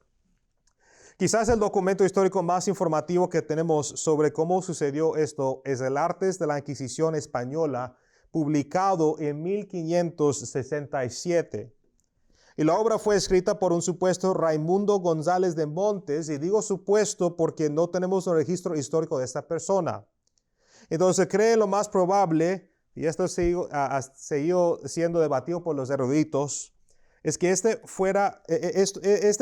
Quizás el documento histórico más informativo que tenemos sobre cómo sucedió esto es el Artes de la Inquisición Española, publicado en 1567. Y la obra fue escrita por un supuesto Raimundo González de Montes, y digo supuesto porque no tenemos un registro histórico de esta persona. Entonces se cree lo más probable, y esto ha seguido siendo debatido por los eruditos, es que este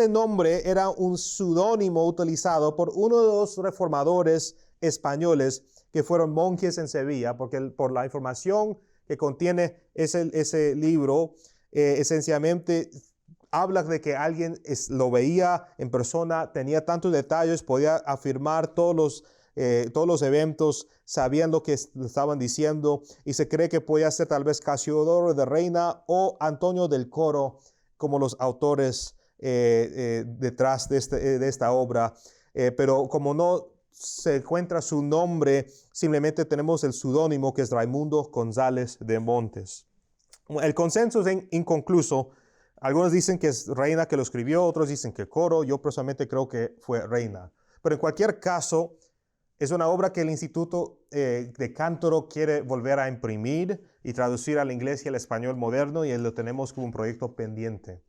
nombre era un seudónimo utilizado por uno de los reformadores españoles que fueron monjes en Sevilla, porque por la información que contiene ese libro, esencialmente habla de que alguien lo veía en persona, tenía tantos detalles, podía afirmar todos los eventos, sabían lo que estaban diciendo, y se cree que podía ser tal vez Casiodoro de Reina o Antonio del Coro como los autores detrás de esta obra. Pero como no se encuentra su nombre, simplemente tenemos el seudónimo, que es Raimundo González de Montes. El consenso es inconcluso. Algunos dicen que es Reina que lo escribió, otros dicen que Coro. Yo personalmente creo que fue Reina. Pero en cualquier caso, es una obra que el Instituto de Cántaro quiere volver a imprimir y traducir al inglés y al español moderno, y lo tenemos como un proyecto pendiente.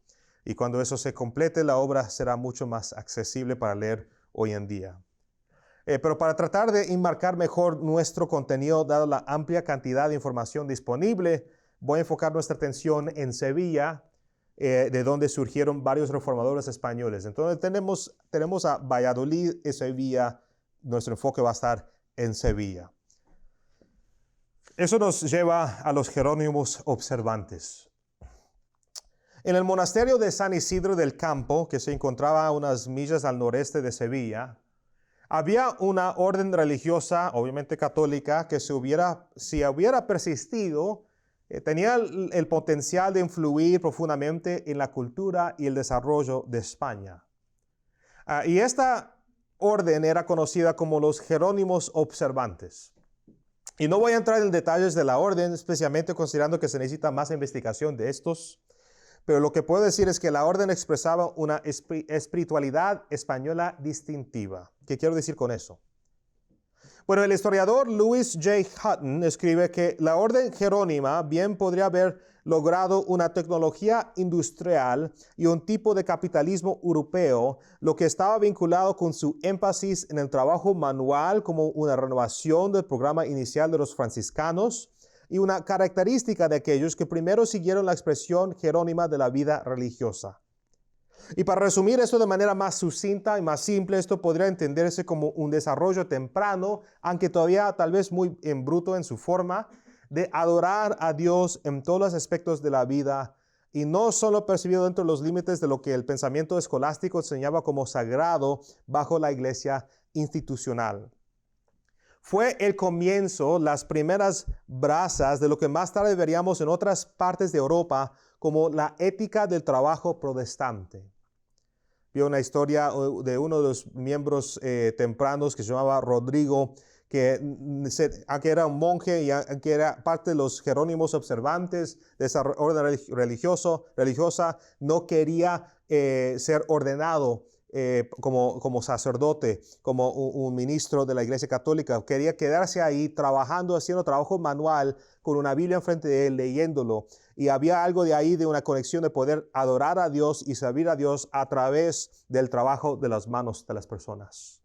Y cuando eso se complete, la obra será mucho más accesible para leer hoy en día. Pero para tratar de enmarcar mejor nuestro contenido, dada la amplia cantidad de información disponible, voy a enfocar nuestra atención en Sevilla, de donde surgieron varios reformadores españoles. Entonces tenemos a Valladolid y Sevilla. Nuestro enfoque va a estar en Sevilla. Eso nos lleva a los Jerónimos observantes. En el monasterio de San Isidro del Campo, que se encontraba a unas millas al noreste de Sevilla, había una orden religiosa, obviamente católica, que si hubiera persistido, tenía el potencial de influir profundamente en la cultura y el desarrollo de España. Y esta orden era conocida como los Jerónimos observantes. Y no voy a entrar en detalles de la orden, especialmente considerando que se necesita más investigación de estos, pero lo que puedo decir es que la orden expresaba una espiritualidad española distintiva. ¿Qué quiero decir con eso? Bueno, el historiador Louis J. Hutton escribe que la orden jerónima bien podría haber logrado una tecnología industrial y un tipo de capitalismo europeo, lo que estaba vinculado con su énfasis en el trabajo manual como una renovación del programa inicial de los franciscanos y una característica de aquellos que primero siguieron la expresión jerónima de la vida religiosa. Y para resumir esto de manera más sucinta y más simple, esto podría entenderse como un desarrollo temprano, aunque todavía tal vez muy en bruto en su forma, de adorar a Dios en todos los aspectos de la vida, y no solo percibido dentro de los límites de lo que el pensamiento escolástico enseñaba como sagrado bajo la iglesia institucional. Fue el comienzo, las primeras brasas de lo que más tarde veríamos en otras partes de Europa como la ética del trabajo protestante. Vi una historia de uno de los miembros tempranos que se llamaba Rodrigo, que aunque era un monje y aunque era parte de los Jerónimos observantes de esa orden religiosa, no quería ser ordenado como sacerdote, como un ministro de la Iglesia Católica. Quería quedarse ahí trabajando, haciendo trabajo manual con una Biblia enfrente de él, leyéndolo. Y había algo de ahí, de una conexión de poder adorar a Dios y servir a Dios a través del trabajo de las manos de las personas.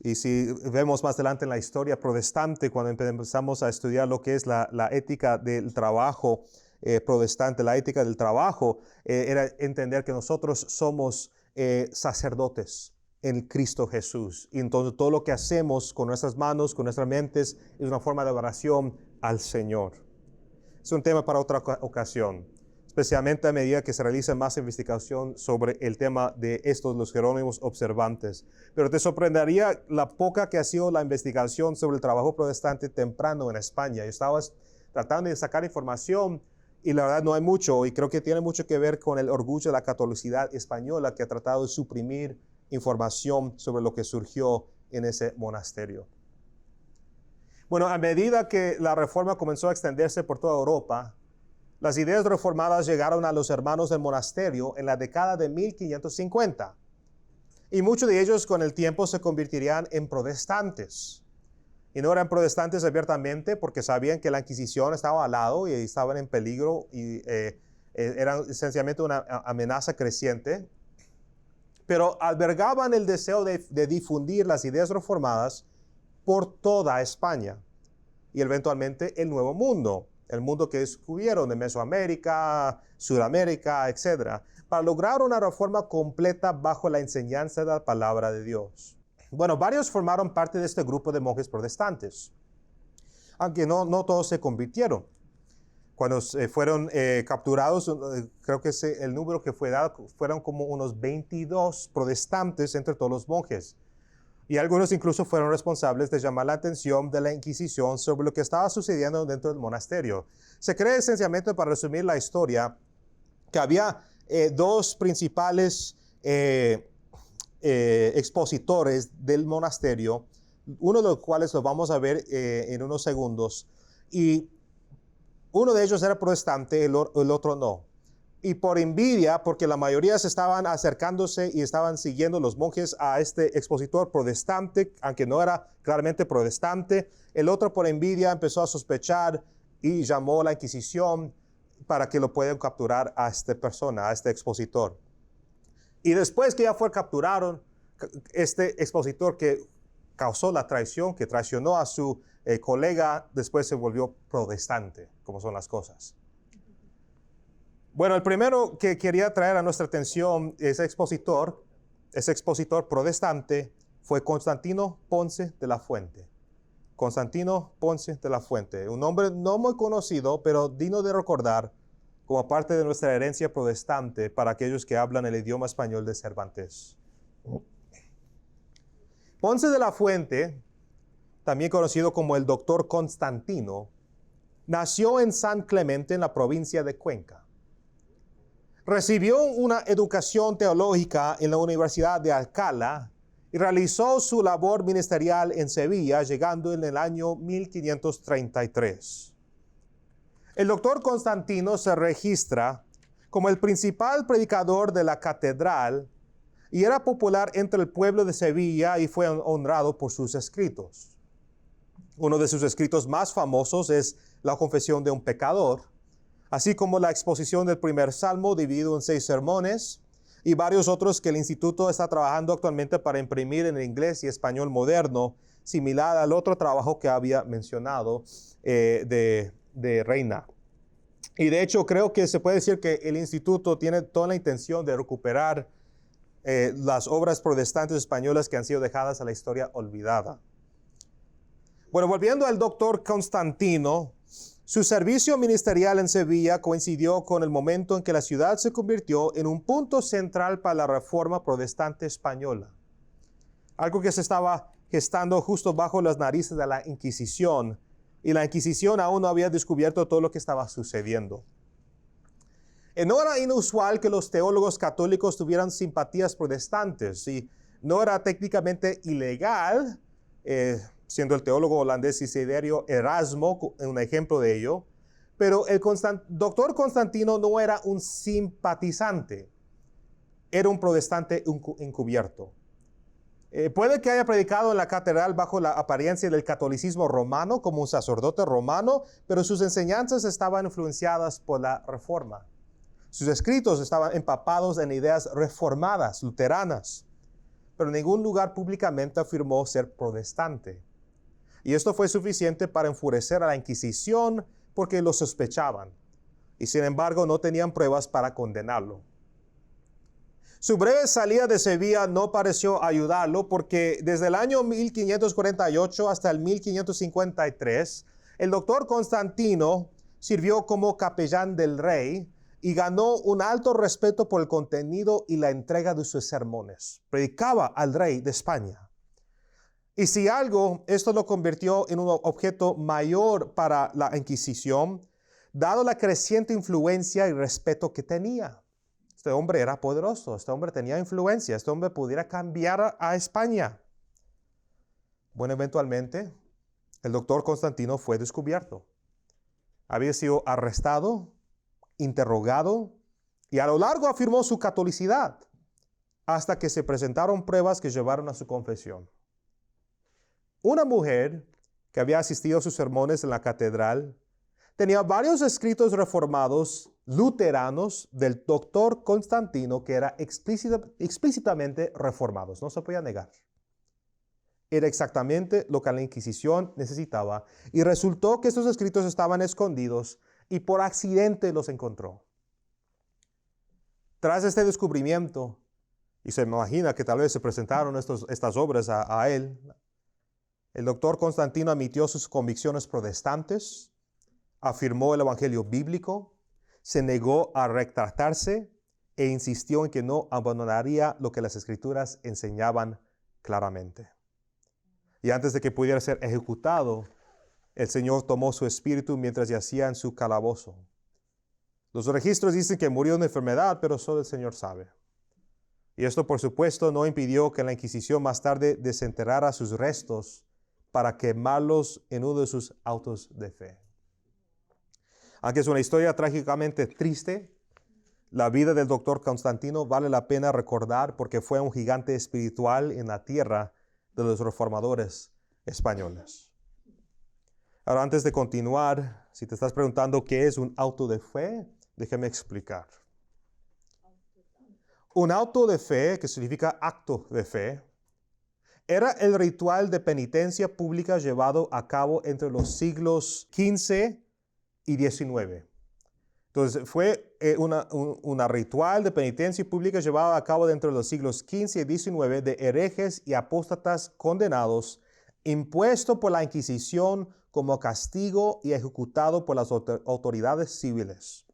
Y si vemos más adelante en la historia protestante, cuando empezamos a estudiar lo que es la ética del trabajo protestante, la ética del trabajo, era entender que nosotros somos sacerdotes en Cristo Jesús. Y entonces todo lo que hacemos con nuestras manos, con nuestras mentes, es una forma de adoración al Señor. Es un tema para otra ocasión, especialmente a medida que se realiza más investigación sobre el tema de los Jerónimos observantes. Pero te sorprendería la poca que ha sido la investigación sobre el trabajo protestante temprano en España. Yo estaba tratando de sacar información y la verdad no hay mucho, y creo que tiene mucho que ver con el orgullo de la catolicidad española, que ha tratado de suprimir información sobre lo que surgió en ese monasterio. Bueno, a medida que la reforma comenzó a extenderse por toda Europa, las ideas reformadas llegaron a los hermanos del monasterio en la década de 1550. Y muchos de ellos con el tiempo se convertirían en protestantes. Y no eran protestantes abiertamente porque sabían que la Inquisición estaba al lado y estaban en peligro y eran esencialmente una amenaza creciente. Pero albergaban el deseo de difundir las ideas reformadas por toda España y eventualmente el Nuevo Mundo, el mundo que descubrieron de Mesoamérica, Sudamérica, etc., para lograr una reforma completa bajo la enseñanza de la palabra de Dios. Bueno, varios formaron parte de este grupo de monjes protestantes, aunque no todos se convirtieron. Cuando fueron capturados, creo que el número que fue dado fueron como unos 22 protestantes entre todos los monjes. Y algunos incluso fueron responsables de llamar la atención de la Inquisición sobre lo que estaba sucediendo dentro del monasterio. Se cree esencialmente, para resumir la historia, que había dos principales expositores del monasterio, uno de los cuales lo vamos a ver en unos segundos, y uno de ellos era protestante, el otro no. Y por envidia, porque la mayoría se estaban acercándose y estaban siguiendo los monjes a este expositor protestante, aunque no era claramente protestante, el otro por envidia empezó a sospechar y llamó a la Inquisición para que lo puedan capturar a esta persona, a este expositor. Y después que ya fue capturado, este expositor que causó la traición, que traicionó a su colega, después se volvió protestante, como son las cosas. Bueno, el primero que quería traer a nuestra atención, ese expositor protestante, fue Constantino Ponce de la Fuente. Constantino Ponce de la Fuente, un hombre no muy conocido, pero digno de recordar como parte de nuestra herencia protestante para aquellos que hablan el idioma español de Cervantes. Ponce de la Fuente, también conocido como el Doctor Constantino, nació en San Clemente, en la provincia de Cuenca. Recibió una educación teológica en la Universidad de Alcalá y realizó su labor ministerial en Sevilla, llegando en el año 1533. El doctor Constantino se registra como el principal predicador de la catedral y era popular entre el pueblo de Sevilla y fue honrado por sus escritos. Uno de sus escritos más famosos es La Confesión de un Pecador, así como la exposición del primer salmo dividido en 6 sermones y varios otros que el instituto está trabajando actualmente para imprimir en inglés y español moderno, similar al otro trabajo que había mencionado de Reina. Y de hecho creo que se puede decir que el instituto tiene toda la intención de recuperar las obras protestantes españolas que han sido dejadas a la historia olvidada. Bueno, volviendo al doctor Constantino, su servicio ministerial en Sevilla coincidió con el momento en que la ciudad se convirtió en un punto central para la reforma protestante española. Algo que se estaba gestando justo bajo las narices de la Inquisición, y la Inquisición aún no había descubierto todo lo que estaba sucediendo. No era inusual que los teólogos católicos tuvieran simpatías protestantes, y no era técnicamente ilegal, siendo el teólogo holandés Desiderio Erasmo un ejemplo de ello, pero el doctor Constantino no era un simpatizante, era un protestante encubierto. Puede que haya predicado en la catedral bajo la apariencia del catolicismo romano como un sacerdote romano, pero sus enseñanzas estaban influenciadas por la Reforma. Sus escritos estaban empapados en ideas reformadas, luteranas, pero en ningún lugar públicamente afirmó ser protestante. Y esto fue suficiente para enfurecer a la Inquisición porque lo sospechaban, y sin embargo no tenían pruebas para condenarlo. Su breve salida de Sevilla no pareció ayudarlo porque desde el año 1548 hasta el 1553, el doctor Constantino sirvió como capellán del rey y ganó un alto respeto por el contenido y la entrega de sus sermones. Predicaba al rey de España. Y si algo, esto lo convirtió en un objeto mayor para la Inquisición, dado la creciente influencia y respeto que tenía. Este hombre era poderoso, este hombre tenía influencia, este hombre pudiera cambiar a España. Bueno, eventualmente, el doctor Constantino fue descubierto. Había sido arrestado, interrogado y a lo largo afirmó su catolicidad hasta que se presentaron pruebas que llevaron a su confesión. Una mujer que había asistido a sus sermones en la catedral tenía varios escritos reformados luteranos del doctor Constantino que eran explícitamente reformados, no se podía negar. Era exactamente lo que la Inquisición necesitaba y resultó que estos escritos estaban escondidos y por accidente los encontró. Tras este descubrimiento, y se imagina que tal vez se presentaron estas obras a él, el doctor Constantino admitió sus convicciones protestantes, afirmó el evangelio bíblico, se negó a retractarse e insistió en que no abandonaría lo que las escrituras enseñaban claramente. Y antes de que pudiera ser ejecutado, el Señor tomó su espíritu mientras yacía en su calabozo. Los registros dicen que murió de una enfermedad, pero solo el Señor sabe. Y esto, por supuesto, no impidió que la Inquisición más tarde desenterrara sus restos para quemarlos en uno de sus autos de fe. Aunque es una historia trágicamente triste, la vida del doctor Constantino vale la pena recordar porque fue un gigante espiritual en la tierra de los reformadores españoles. Ahora, antes de continuar, si te estás preguntando qué es un auto de fe, déjame explicar. Un auto de fe, que significa acto de fe, era el ritual de penitencia pública llevado a cabo entre los siglos XV y XIX. Entonces, fue una ritual de penitencia pública llevada a cabo dentro de los siglos XV y XIX de herejes y apóstatas condenados, impuesto por la Inquisición como castigo y ejecutado por las autoridades civiles.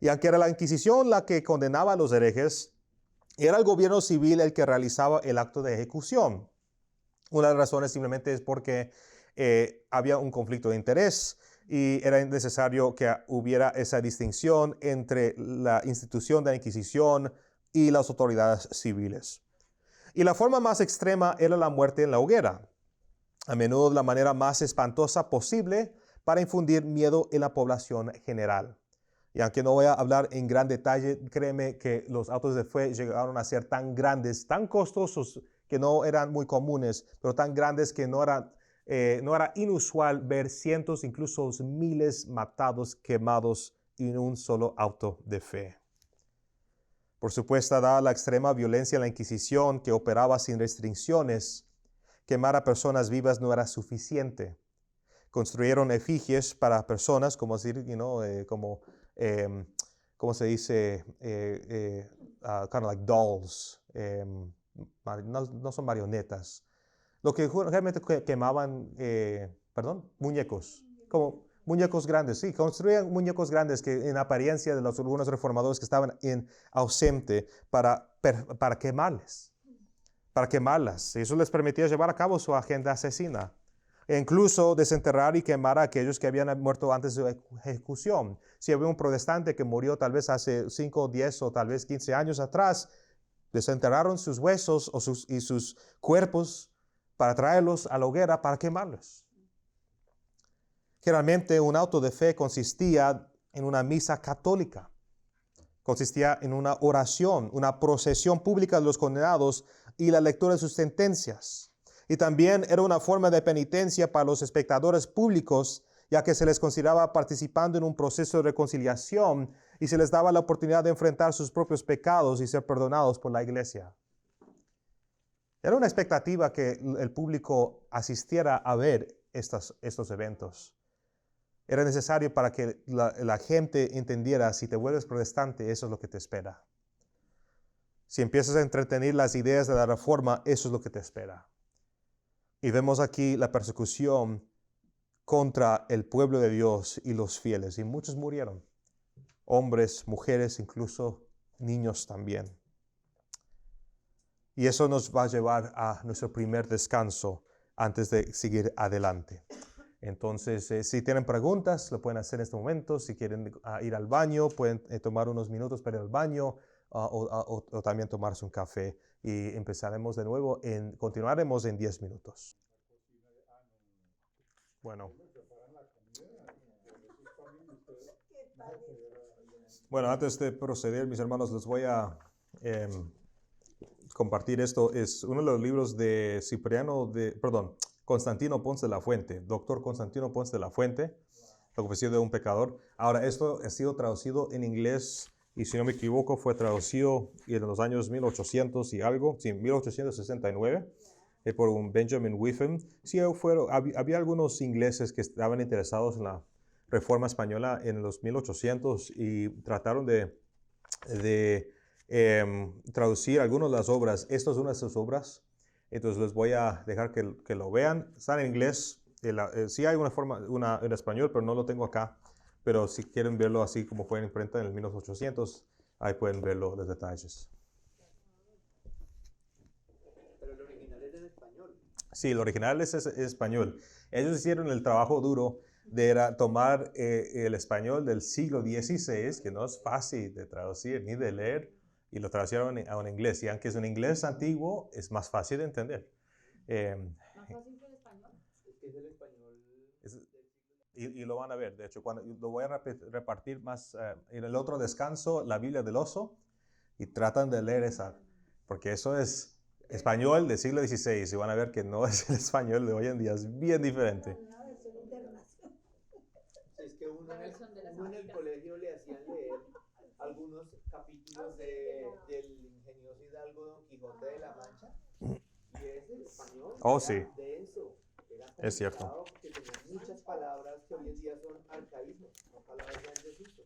Y aunque era la Inquisición la que condenaba a los herejes, era el gobierno civil el que realizaba el acto de ejecución. Una de las razones simplemente es porque había un conflicto de interés y era necesario que hubiera esa distinción entre la institución de la Inquisición y las autoridades civiles. Y la forma más extrema era la muerte en la hoguera, a menudo de la manera más espantosa posible para infundir miedo en la población general. Y aunque no voy a hablar en gran detalle, créeme que los autos de fe llegaron a ser tan grandes, tan costosos, que no eran muy comunes, pero tan grandes que no era inusual ver cientos, incluso miles matados, quemados en un solo auto de fe. Por supuesto, dada la extrema violencia de la Inquisición, que operaba sin restricciones, quemar a personas vivas no era suficiente. Construyeron efigies para personas, como decir, ¿cómo se dice? Kind of like dolls. No son marionetas. Lo que realmente quemaban, muñecos. Como muñecos grandes, sí. Construían muñecos grandes que en apariencia de algunos reformadores que estaban ausente para quemarles. Para quemarlas. Eso les permitía llevar a cabo su agenda asesina. E incluso desenterrar y quemar a aquellos que habían muerto antes de su ejecución. Si había un protestante que murió tal vez hace 5, 10 o tal vez 15 años atrás, desenterraron sus huesos y sus cuerpos para traerlos a la hoguera para quemarlos. Generalmente un auto de fe consistía en una misa católica. Consistía en una oración, una procesión pública de los condenados y la lectura de sus sentencias. Y también era una forma de penitencia para los espectadores públicos, ya que se les consideraba participando en un proceso de reconciliación y se les daba la oportunidad de enfrentar sus propios pecados y ser perdonados por la iglesia. Era una expectativa que el público asistiera a ver estos eventos. Era necesario para que la gente entendiera, si te vuelves protestante, eso es lo que te espera. Si empiezas a entretener las ideas de la reforma, eso es lo que te espera. Y vemos aquí la persecución contra el pueblo de Dios y los fieles. Y muchos murieron. Hombres, mujeres, incluso niños también. Y eso nos va a llevar a nuestro primer descanso antes de seguir adelante. Entonces, si tienen preguntas, lo pueden hacer en este momento. Si quieren ir al baño, pueden tomar unos minutos para ir al baño o también tomarse un café. Y empezaremos de nuevo, continuaremos en 10 minutos. Bueno, antes de proceder, mis hermanos, les voy a compartir esto. Es uno de los libros de Constantino Ponce de la Fuente, doctor Constantino Ponce de la Fuente, La confesión de un pecador. Ahora, esto ha sido traducido en inglés y si no me equivoco fue traducido en los años 1800 y algo, sí, 1869, por un Benjamin Whiffen. Sí, había algunos ingleses que estaban interesados en la Reforma Española en los 1800 y trataron de traducir algunas de las obras. Esta es una de sus obras. Entonces les voy a dejar que lo vean. Está en inglés. Sí hay una en español, pero no lo tengo acá. pero si quieren verlo así como fue en imprenta en el 1800, ahí pueden verlo los detalles. Pero el original es en español. Sí, el original es español. Ellos hicieron el trabajo duro de tomar el español del siglo XVI, que no es fácil de traducir ni de leer, y lo traducieron a un inglés. Y aunque es un inglés antiguo, es más fácil de entender. ¿Más fácil que el español? Es que es el español. Y lo van a ver. De hecho, cuando lo voy a repartir más en el otro descanso, la Biblia del oso, y tratan de leer esa, porque eso es español del siglo XVI, y van a ver que no es el español de hoy en día, es bien diferente. Una versión internacional. Es que uno en el colegio le hacían leer algunos capítulos del ingenioso Hidalgo Don Quijote de la Mancha. Y ese español Oh, era sí. denso, era Es cierto. complicado porque tenía muchas palabras que hoy en día son arcaísmos, son palabras ya en desuso.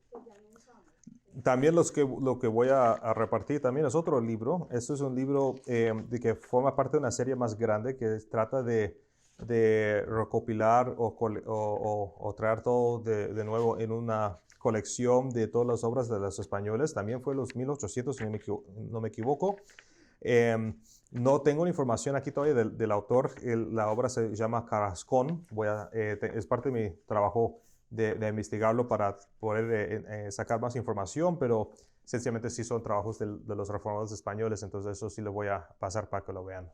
También lo que voy a repartir también es otro libro. Esto es un libro de que forma parte de una serie más grande que trata de recopilar o traer todo de nuevo en una colección de todas las obras de los españoles. También fue los 1800, si no me equivoco. No tengo la información aquí todavía del autor. La obra se llama Carrascón. Es parte de mi trabajo de investigarlo para poder sacar más información, pero sencillamente sí son trabajos de los reformadores españoles, entonces eso sí lo voy a pasar para que lo vean.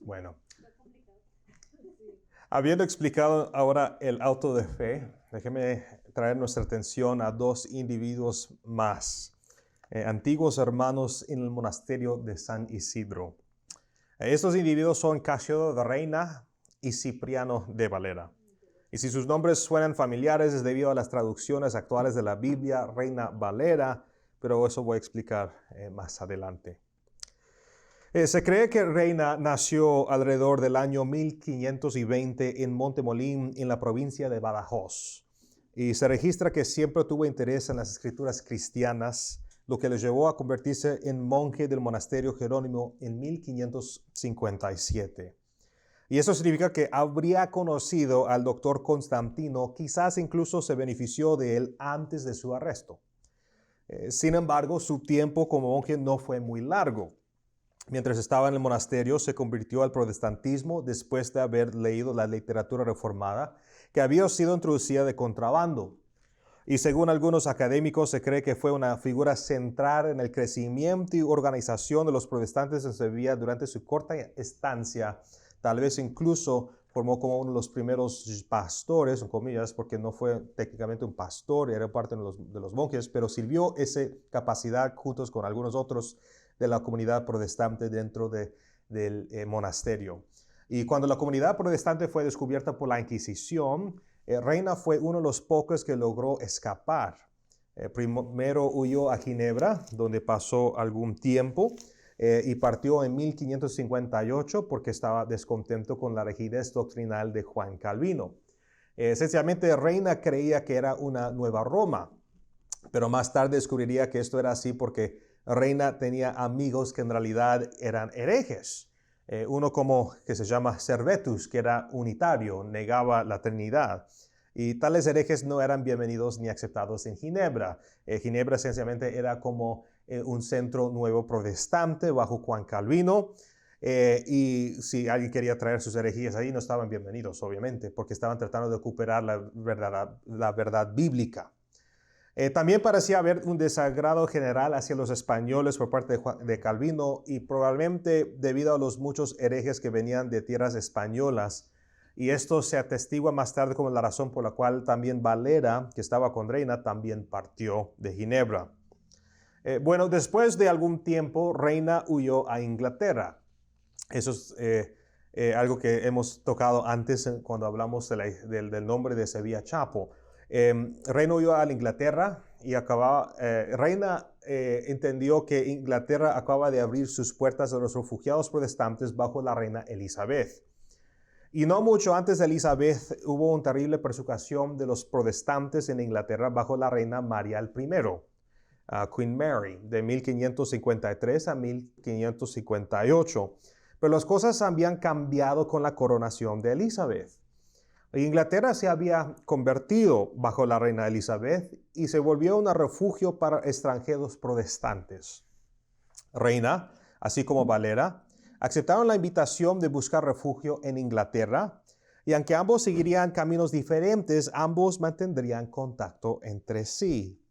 Bueno. Habiendo explicado ahora el auto de fe, déjeme traer nuestra atención a dos individuos más, antiguos hermanos en el monasterio de San Isidro. Estos individuos son Casiodoro de Reina y Cipriano de Valera. Y si sus nombres suenan familiares es debido a las traducciones actuales de la Biblia, Reina Valera, pero eso voy a explicar más adelante. Se cree que Reina nació alrededor del año 1520 en Montemolín, en la provincia de Badajoz. Y se registra que siempre tuvo interés en las escrituras cristianas, lo que le llevó a convertirse en monje del monasterio Jerónimo en 1557. Y eso significa que habría conocido al doctor Constantino, quizás incluso se benefició de él antes de su arresto. Sin embargo, su tiempo como monje no fue muy largo. Mientras estaba en el monasterio, se convirtió al protestantismo después de haber leído la literatura reformada que había sido introducida de contrabando. Y según algunos académicos, se cree que fue una figura central en el crecimiento y organización de los protestantes en Sevilla durante su corta estancia. Tal vez incluso formó como uno de los primeros pastores, en comillas, porque no fue técnicamente un pastor, era parte de los monjes, pero sirvió esa capacidad juntos con algunos otros de la comunidad protestante dentro del monasterio. Y cuando la comunidad protestante fue descubierta por la Inquisición, Reina fue uno de los pocos que logró escapar. Primero huyó a Ginebra, donde pasó algún tiempo, y partió en 1558 porque estaba descontento con la rigidez doctrinal de Juan Calvino. Esencialmente, Reina creía que era una nueva Roma, pero más tarde descubriría que esto era así porque Reina tenía amigos que en realidad eran herejes. Uno que se llama Servetus, que era unitario, negaba la Trinidad. Y tales herejes no eran bienvenidos ni aceptados en Ginebra. Ginebra esencialmente era como un centro nuevo protestante bajo Juan Calvino. Y si alguien quería traer sus herejías ahí, no estaban bienvenidos, obviamente, porque estaban tratando de recuperar la verdad bíblica. También parecía haber un desagrado general hacia los españoles por parte de Calvino y probablemente debido a los muchos herejes que venían de tierras españolas. Y esto se atestigua más tarde como la razón por la cual también Valera, que estaba con Reina, también partió de Ginebra. Bueno, después de algún tiempo, Reina huyó a Inglaterra. Eso es algo que hemos tocado antes cuando hablamos del nombre de Sevilla Chapo. Reina huyó a Inglaterra y Reina entendió que Inglaterra acaba de abrir sus puertas a los refugiados protestantes bajo la reina Elizabeth. Y no mucho antes de Elizabeth hubo una terrible persecución de los protestantes en Inglaterra bajo la reina María I, Queen Mary, de 1553 a 1558. Pero las cosas habían cambiado con la coronación de Elizabeth. Inglaterra se había convertido bajo la reina Elizabeth y se volvió un refugio para extranjeros protestantes. Reina, así como Valera, aceptaron la invitación de buscar refugio en Inglaterra y aunque ambos seguirían caminos diferentes, ambos mantendrían contacto entre sí.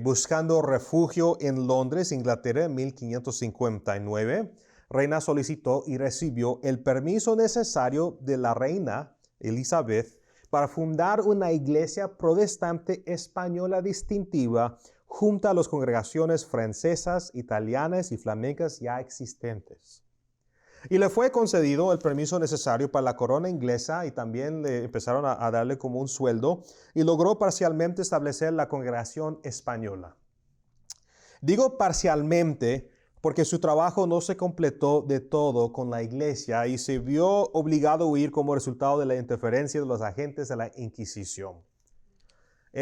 Buscando refugio en Londres, Inglaterra, en 1559, Reina solicitó y recibió el permiso necesario de la reina Elizabeth para fundar una iglesia protestante española distintiva junto a las congregaciones francesas, italianas y flamencas ya existentes. Y le fue concedido el permiso necesario para la corona inglesa y también le empezaron a darle como un sueldo y logró parcialmente establecer la congregación española. Digo parcialmente porque su trabajo no se completó de todo con la iglesia y se vio obligado a huir como resultado de la interferencia de los agentes de la Inquisición.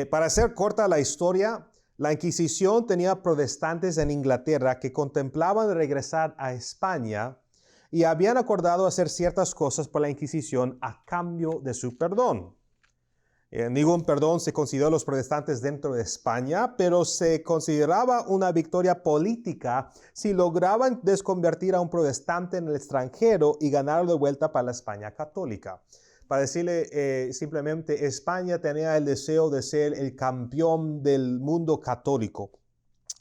Para hacer corta la historia, la Inquisición tenía protestantes en Inglaterra que contemplaban regresar a España y habían acordado hacer ciertas cosas por la Inquisición a cambio de su perdón. Ningún perdón se consideró a los protestantes dentro de España, pero se consideraba una victoria política si lograban desconvertir a un protestante en el extranjero y ganarlo de vuelta para la España católica. Para decirle simplemente, España tenía el deseo de ser el campeón del mundo católico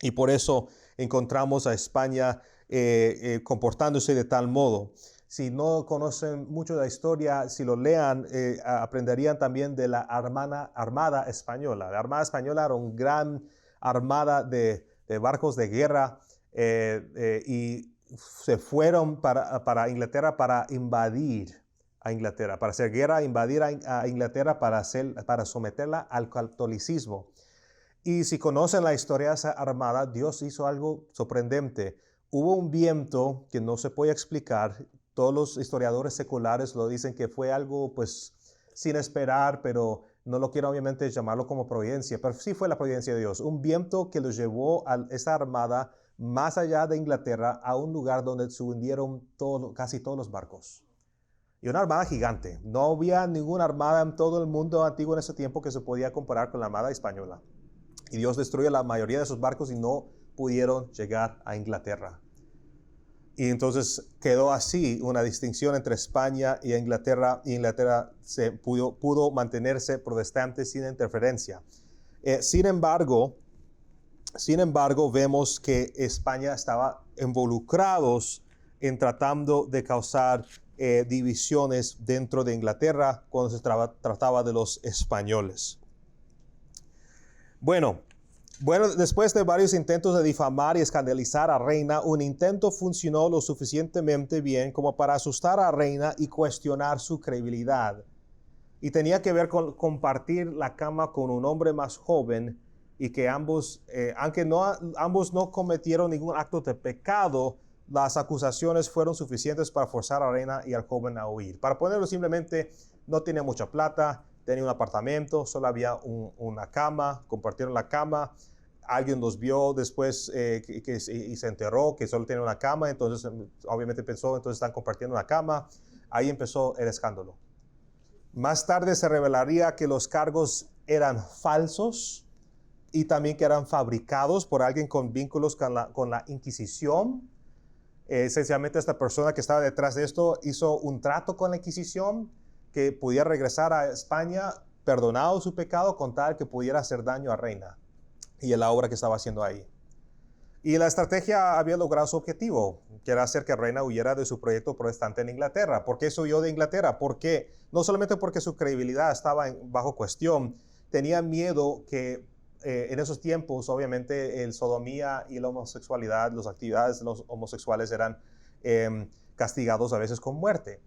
y por eso encontramos a España comportándose de tal modo. Si no conocen mucho de la historia, si lo lean, aprenderían también de la Armada Española. La Armada Española era una gran armada de barcos de guerra y se fueron para Inglaterra para invadir a Inglaterra, para hacer guerra, invadir a Inglaterra para someterla al catolicismo. Y si conocen la historia de esa armada, Dios hizo algo sorprendente. Hubo un viento que no se puede explicar. Todos los historiadores seculares lo dicen que fue algo pues sin esperar, pero no lo quiero obviamente llamarlo como providencia, pero sí fue la providencia de Dios. Un viento que los llevó a esta armada más allá de Inglaterra a un lugar donde se hundieron casi todos los barcos. Y una armada gigante. No había ninguna armada en todo el mundo antiguo en ese tiempo que se podía comparar con la armada española. Y Dios destruyó la mayoría de esos barcos y no pudieron llegar a Inglaterra. Y entonces quedó así una distinción entre España y Inglaterra. Y Inglaterra pudo mantenerse protestante sin interferencia. Sin embargo, vemos que España estaba involucrados en tratando de causar divisiones dentro de Inglaterra cuando se trataba de los españoles. Bueno, después de varios intentos de difamar y escandalizar a Reina, un intento funcionó lo suficientemente bien como para asustar a Reina y cuestionar su credibilidad. Y tenía que ver con compartir la cama con un hombre más joven y que ambos no cometieron ningún acto de pecado, las acusaciones fueron suficientes para forzar a Reina y al joven a huir. Para ponerlo simplemente, no tenía mucha plata, tenía un apartamento, solo había una cama, compartieron la cama. Alguien los vio después y se enteró que solo tenía una cama, entonces obviamente pensó, entonces están compartiendo una cama. Ahí empezó el escándalo. Más tarde se revelaría que los cargos eran falsos y también que eran fabricados por alguien con vínculos con la Inquisición. Esencialmente esta persona que estaba detrás de esto hizo un trato con la Inquisición que pudiera regresar a España perdonado su pecado con tal que pudiera hacer daño a Reina y en la obra que estaba haciendo ahí. Y la estrategia había logrado su objetivo, que era hacer que Reina huyera de su proyecto protestante en Inglaterra. ¿Por qué se huyó de Inglaterra? Porque no solamente porque su credibilidad estaba bajo cuestión, tenía miedo que en esos tiempos, obviamente, el sodomía y la homosexualidad, las actividades de los homosexuales eran castigados a veces con muerte.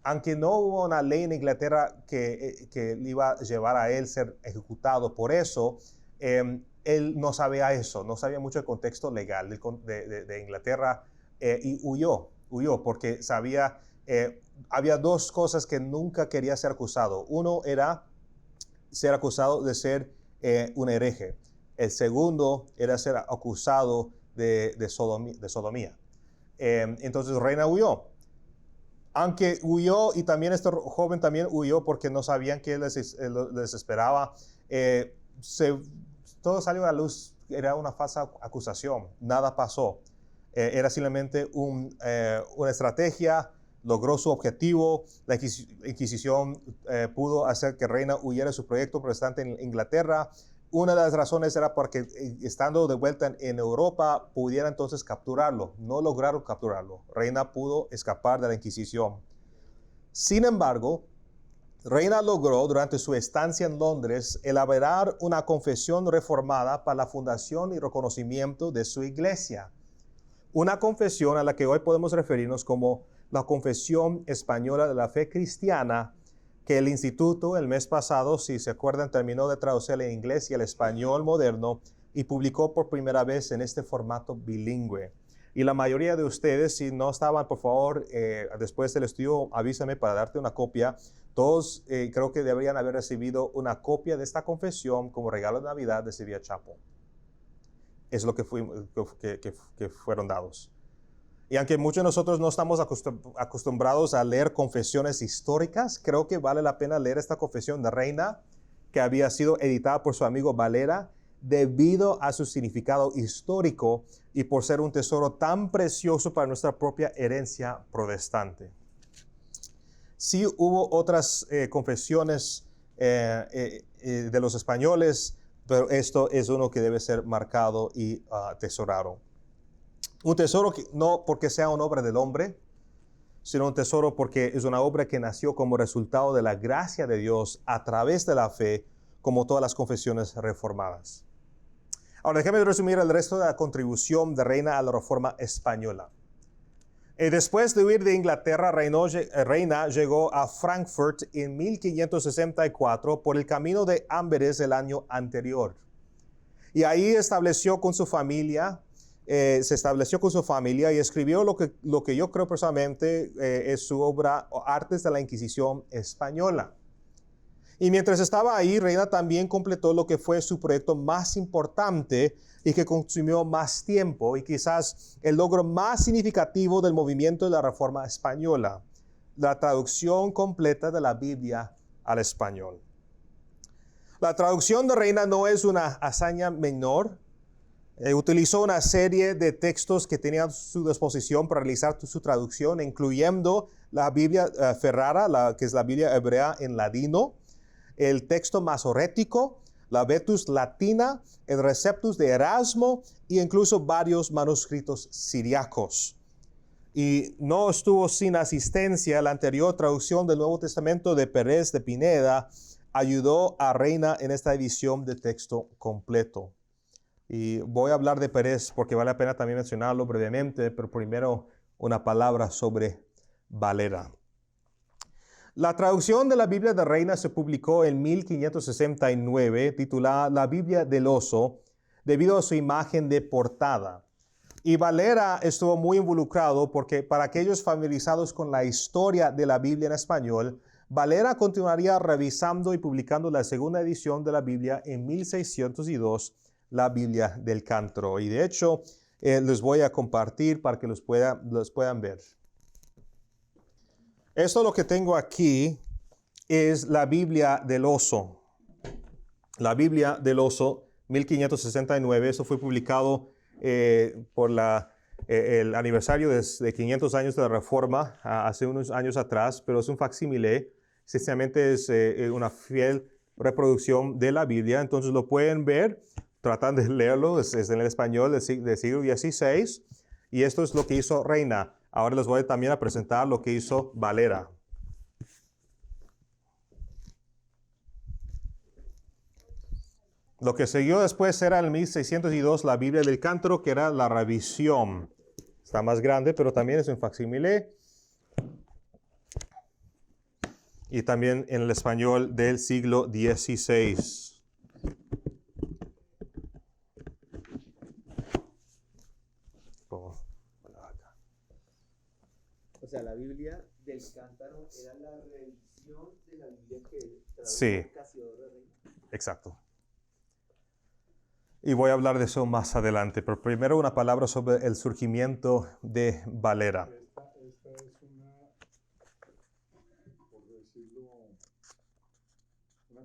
Aunque no hubo una ley en Inglaterra que le iba a llevar a él ser ejecutado por eso, él no sabía eso, no sabía mucho el contexto legal de Inglaterra y huyó porque sabía, había dos cosas que nunca quería ser acusado. Uno era ser acusado de ser un hereje. El segundo era ser acusado de sodomía. Entonces Reina huyó. aunque huyó, y también este joven también huyó porque no sabían qué les esperaba, todo salió a la luz, era una falsa acusación, nada pasó. Era simplemente una estrategia, logró su objetivo. La Inquisición pudo hacer que Reina huyera de su proyecto protestante en Inglaterra. Una de las razones era porque estando de vuelta en Europa pudiera entonces capturarlo. No lograron capturarlo. Reina pudo escapar de la Inquisición. Sin embargo, Reina logró durante su estancia en Londres elaborar una confesión reformada para la fundación y reconocimiento de su iglesia. Una confesión a la que hoy podemos referirnos como la Confesión Española de la Fe Cristiana, que el Instituto el mes pasado, si se acuerdan, terminó de traducirla en inglés y al español moderno y publicó por primera vez en este formato bilingüe. Y la mayoría de ustedes, si no estaban, por favor, después del estudio, avísame para darte una copia. Todos creo que deberían haber recibido una copia de esta confesión como regalo de Navidad de Sevilla Chapel. Es lo que fueron dados. Y aunque muchos de nosotros no estamos acostumbrados a leer confesiones históricas, creo que vale la pena leer esta confesión de Reina, que había sido editada por su amigo Valera, debido a su significado histórico y por ser un tesoro tan precioso para nuestra propia herencia protestante. Sí hubo otras confesiones de los españoles, pero esto es uno que debe ser marcado y atesorado. Un tesoro que no porque sea una obra del hombre, sino un tesoro porque es una obra que nació como resultado de la gracia de Dios a través de la fe, como todas las confesiones reformadas. Ahora déjame resumir el resto de la contribución de Reina a la Reforma española. Después de huir de Inglaterra, Reina llegó a Frankfurt en 1564 por el camino de Amberes del año anterior. Y ahí se estableció con su familia y escribió lo que yo creo personalmente es su obra Artes de la Inquisición Española. Y mientras estaba ahí, Reina también completó lo que fue su proyecto más importante y que consumió más tiempo y quizás el logro más significativo del movimiento de la Reforma Española, la traducción completa de la Biblia al español. La traducción de Reina no es una hazaña menor. Utilizó una serie de textos que tenía a su disposición para realizar su traducción, incluyendo la Biblia Ferrara, que es la Biblia hebrea en ladino, el texto masorético, la Vetus Latina, el Receptus de Erasmo e incluso varios manuscritos siriacos. Y no estuvo sin asistencia. La anterior traducción del Nuevo Testamento de Pérez de Pineda ayudó a Reina en esta edición de texto completo. Y voy a hablar de Pérez porque vale la pena también mencionarlo brevemente, pero primero una palabra sobre Valera. La traducción de la Biblia de Reina se publicó en 1569, titulada La Biblia del Oso, debido a su imagen de portada. Y Valera estuvo muy involucrado porque para aquellos familiarizados con la historia de la Biblia en español, Valera continuaría revisando y publicando la segunda edición de la Biblia en 1602, la Biblia del Cántaro. Y de hecho, les voy a compartir para que los puedan ver. Esto lo que tengo aquí es la Biblia del Oso. La Biblia del Oso, 1569. Eso fue publicado por el aniversario de 500 años de la Reforma, hace unos años atrás, pero es un facsímile. Sencillamente es una fiel reproducción de la Biblia. Entonces lo pueden ver, tratan de leerlo, es en el español del siglo XVI. Y esto es lo que hizo Reina. Ahora les voy también a presentar lo que hizo Valera. Lo que siguió después era en 1602 la Biblia del Cántaro, que era la revisión. Está más grande, pero también es un facsímile. Y también en el español del siglo XVI. O sea, la Biblia del Cántaro era la revisión de la Biblia que tradujo Sí. Casiodoro de Reina. Exacto. Y voy a hablar de eso más adelante, pero primero una palabra sobre el surgimiento de Valera. Esta es una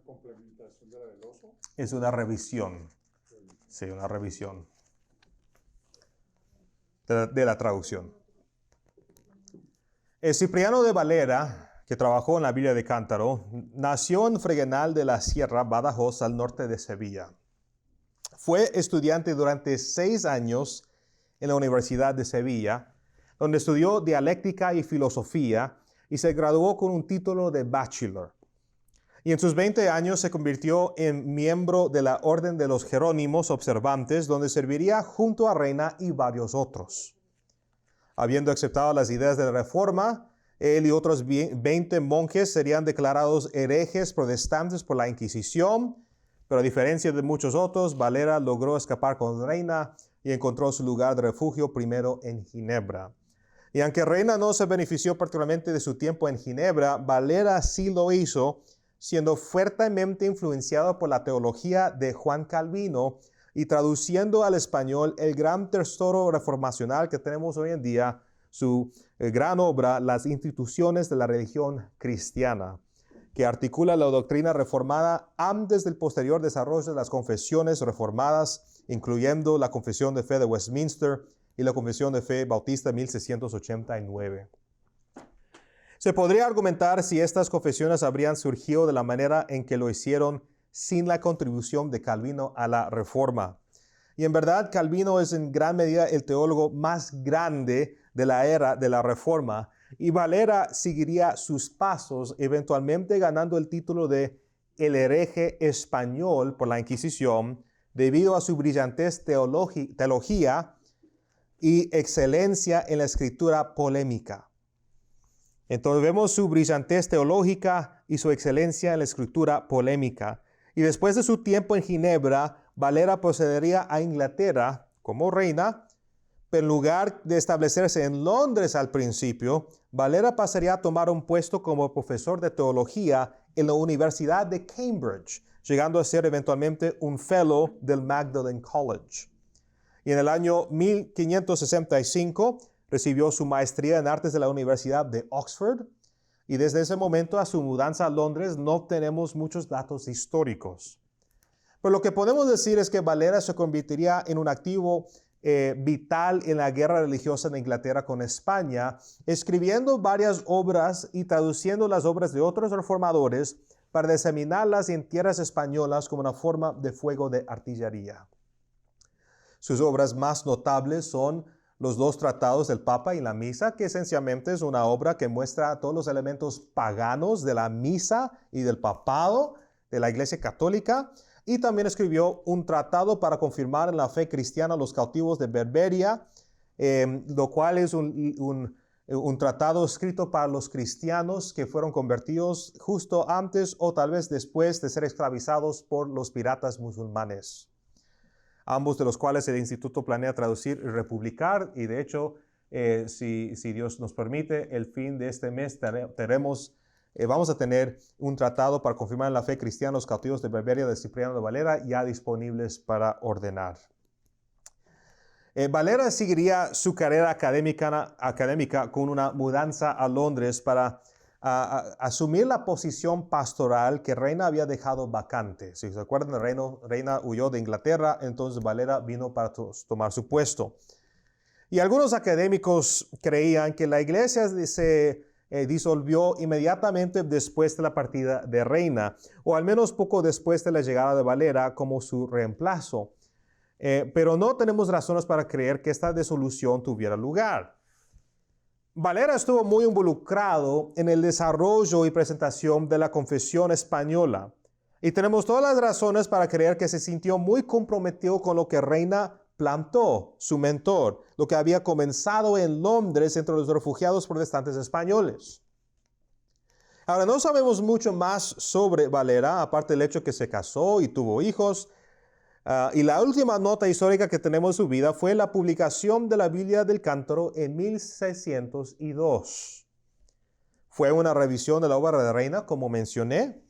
complementación de la del oso? Es una revisión. Sí, una revisión de la traducción. Cipriano de Valera, que trabajó en la Biblia de Cántaro, nació en Fregenal de la Sierra, Badajoz, al norte de Sevilla. Fue estudiante durante 6 años en la Universidad de Sevilla, donde estudió dialéctica y filosofía y se graduó con un título de bachelor. Y en sus 20 años se convirtió en miembro de la Orden de los Jerónimos Observantes, donde serviría junto a Reina y varios otros. Habiendo aceptado las ideas de la Reforma, él y otros 20 monjes serían declarados herejes protestantes por la Inquisición, pero a diferencia de muchos otros, Valera logró escapar con Reina y encontró su lugar de refugio primero en Ginebra. Y aunque Reina no se benefició particularmente de su tiempo en Ginebra, Valera sí lo hizo, siendo fuertemente influenciado por la teología de Juan Calvino y traduciendo al español el gran tesoro reformacional que tenemos hoy en día, su gran obra, Las instituciones de la religión cristiana, que articula la doctrina reformada antes del posterior desarrollo de las confesiones reformadas, incluyendo la Confesión de Fe de Westminster y la Confesión de Fe Bautista 1689. Se podría argumentar si estas confesiones habrían surgido de la manera en que lo hicieron sin la contribución de Calvino a la Reforma. Y en verdad, Calvino es en gran medida el teólogo más grande de la era de la Reforma, y Valera seguiría sus pasos, eventualmente ganando el título de el hereje español por la Inquisición, debido a su brillantez teología y excelencia en la escritura polémica. Entonces vemos su brillantez teológica y su excelencia en la escritura polémica. Y después de su tiempo en Ginebra, Valera procedería a Inglaterra como reina, pero en lugar de establecerse en Londres al principio, Valera pasaría a tomar un puesto como profesor de teología en la Universidad de Cambridge, llegando a ser eventualmente un fellow del Magdalen College. Y en el año 1565 recibió su maestría en artes de la Universidad de Oxford, y desde ese momento a su mudanza a Londres no tenemos muchos datos históricos. Pero lo que podemos decir es que Valera se convertiría en un activo vital en la guerra religiosa de Inglaterra con España, escribiendo varias obras y traduciendo las obras de otros reformadores para diseminarlas en tierras españolas como una forma de fuego de artillería. Sus obras más notables son los 2 tratados del Papa y la Misa, que esencialmente es una obra que muestra todos los elementos paganos de la Misa y del Papado de la Iglesia Católica, y también escribió un tratado para confirmar en la fe cristiana los cautivos de Berberia, lo cual es un tratado escrito para los cristianos que fueron convertidos justo antes o tal vez después de ser esclavizados por los piratas musulmanes, ambos de los cuales el Instituto planea traducir y republicar. Y de hecho, si Dios nos permite, el fin de este mes vamos a tener un tratado para confirmar en la fe cristiana los cautivos de Berberia de Cipriano de Valera ya disponibles para ordenar. Valera seguiría su carrera académica con una mudanza a Londres para asumir la posición pastoral que Reina había dejado vacante. Si se acuerdan, Reina huyó de Inglaterra, entonces Valera vino para tomar su puesto. Y algunos académicos creían que la iglesia se disolvió inmediatamente después de la partida de Reina, o al menos poco después de la llegada de Valera como su reemplazo. Pero no tenemos razones para creer que esta disolución tuviera lugar. Valera estuvo muy involucrado en el desarrollo y presentación de la Confesión española, y tenemos todas las razones para creer que se sintió muy comprometido con lo que Reina plantó, su mentor, lo que había comenzado en Londres entre los refugiados protestantes españoles. Ahora, no sabemos mucho más sobre Valera, aparte del hecho que se casó y tuvo hijos. Y la última nota histórica que tenemos de su vida fue la publicación de la Biblia del Cántaro en 1602. Fue una revisión de la obra de Reina, como mencioné,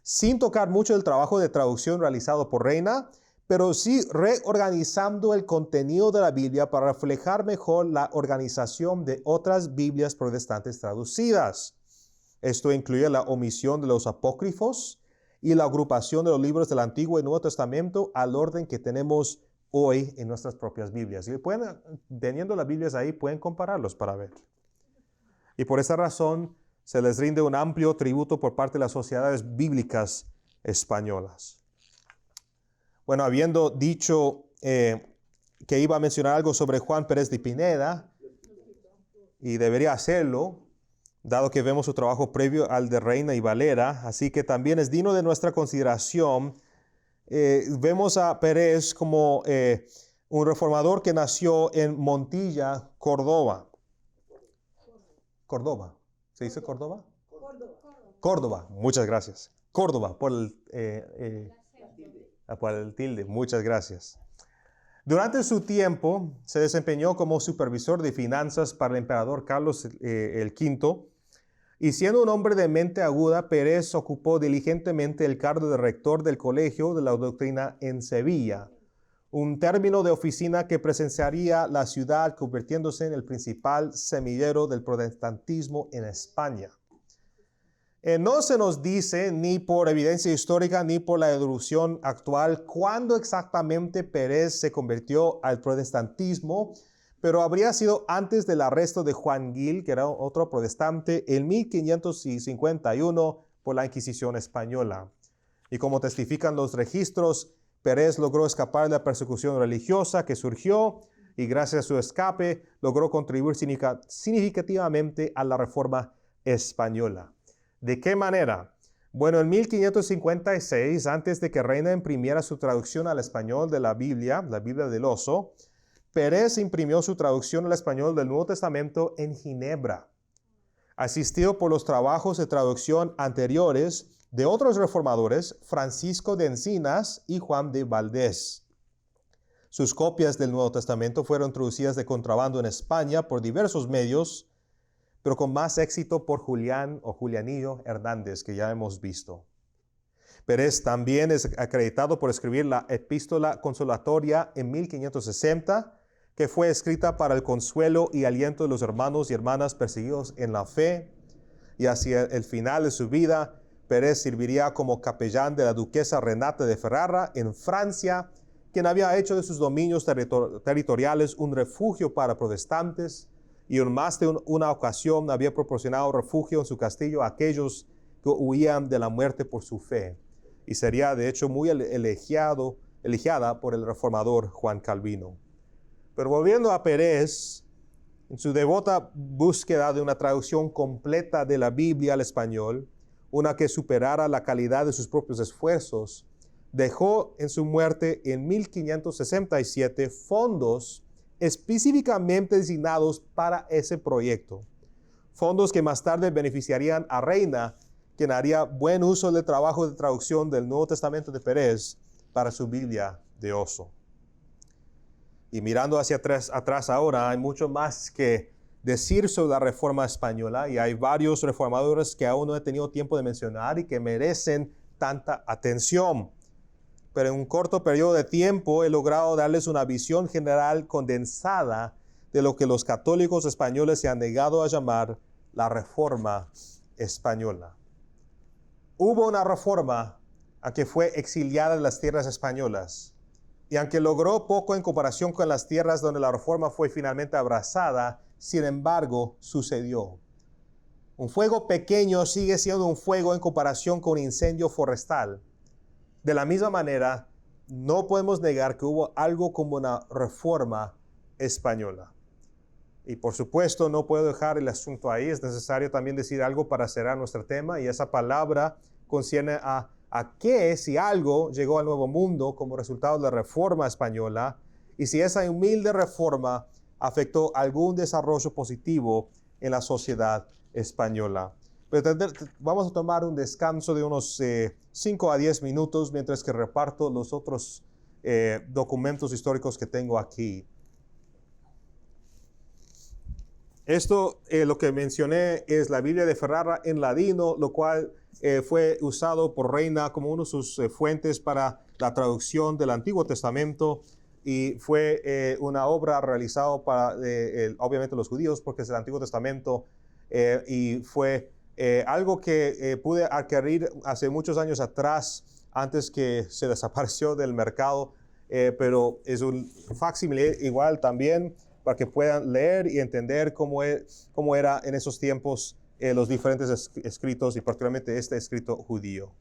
sin tocar mucho el trabajo de traducción realizado por Reina, pero sí reorganizando el contenido de la Biblia para reflejar mejor la organización de otras Biblias protestantes traducidas. Esto incluye la omisión de los apócrifos y la agrupación de los libros del Antiguo y Nuevo Testamento al orden que tenemos hoy en nuestras propias Biblias. Y teniendo las Biblias ahí, pueden compararlos para ver. Y por esa razón se les rinde un amplio tributo por parte de las sociedades bíblicas españolas. Bueno, habiendo dicho que iba a mencionar algo sobre Juan Pérez de Pineda, y debería hacerlo, dado que vemos su trabajo previo al de Reina y Valera, así que también es digno de nuestra consideración. Vemos a Pérez como un reformador que nació en Montilla, Córdoba. Córdoba. ¿Se dice Córdoba? Córdoba. Muchas gracias. Córdoba, por el tilde. Muchas gracias. Durante su tiempo se desempeñó como supervisor de finanzas para el emperador Carlos el V, y siendo un hombre de mente aguda, Pérez ocupó diligentemente el cargo de rector del Colegio de la Doctrina en Sevilla, un término de oficina que presenciaría la ciudad convirtiéndose en el principal semillero del protestantismo en España. No se nos dice, ni por evidencia histórica, ni por la evolución actual, cuándo exactamente Pérez se convirtió al protestantismo, pero habría sido antes del arresto de Juan Gil, que era otro protestante, en 1551 por la Inquisición española. Y como testifican los registros, Pérez logró escapar de la persecución religiosa que surgió y gracias a su escape logró contribuir significativamente a la Reforma española. ¿De qué manera? Bueno, en 1556, antes de que Reina imprimiera su traducción al español de la Biblia del Oso, Pérez imprimió su traducción al español del Nuevo Testamento en Ginebra, asistido por los trabajos de traducción anteriores de otros reformadores, Francisco de Encinas y Juan de Valdés. Sus copias del Nuevo Testamento fueron introducidas de contrabando en España por diversos medios, pero con más éxito por Julián o Julianillo Hernández, que ya hemos visto. Pérez también es acreditado por escribir la Epístola Consolatoria en 1560, que fue escrita para el consuelo y aliento de los hermanos y hermanas perseguidos en la fe, y hacia el final de su vida, Pérez serviría como capellán de la duquesa Renata de Ferrara en Francia, quien había hecho de sus dominios territoriales un refugio para protestantes, y en más de una ocasión había proporcionado refugio en su castillo a aquellos que huían de la muerte por su fe, y sería de hecho muy elegiada por el reformador Juan Calvino. Pero volviendo a Pérez, en su devota búsqueda de una traducción completa de la Biblia al español, una que superara la calidad de sus propios esfuerzos, dejó en su muerte en 1567 fondos específicamente designados para ese proyecto. Fondos que más tarde beneficiarían a Reina, quien haría buen uso del trabajo de traducción del Nuevo Testamento de Pérez para su Biblia de Oso. Y mirando hacia atrás ahora, hay mucho más que decir sobre la Reforma española, y hay varios reformadores que aún no he tenido tiempo de mencionar y que merecen tanta atención. Pero en un corto periodo de tiempo he logrado darles una visión general condensada de lo que los católicos españoles se han negado a llamar la Reforma española. Hubo una reforma a que fue exiliada de las tierras españolas, y aunque logró poco en comparación con las tierras donde la reforma fue finalmente abrazada, sin embargo, sucedió. Un fuego pequeño sigue siendo un fuego en comparación con un incendio forestal. De la misma manera, no podemos negar que hubo algo como una reforma española. Y por supuesto, no puedo dejar el asunto ahí. Es necesario también decir algo para cerrar nuestro tema, y esa palabra concierne a qué, si algo, llegó al Nuevo Mundo como resultado de la Reforma española, y si esa humilde reforma afectó algún desarrollo positivo en la sociedad española. Pero vamos a tomar un descanso de unos 5 a 10 minutos mientras que reparto los otros documentos históricos que tengo aquí. Esto, lo que mencioné, es la Biblia de Ferrara en ladino, lo cual fue usado por Reina como una de sus fuentes para la traducción del Antiguo Testamento, y fue una obra realizada para, obviamente, los judíos, porque es el Antiguo Testamento, y fue algo que pude adquirir hace muchos años atrás, antes que se desapareció del mercado, pero es un facsímile igual también para que puedan leer y entender cómo era en esos tiempos los diferentes escritos y particularmente este escrito judío.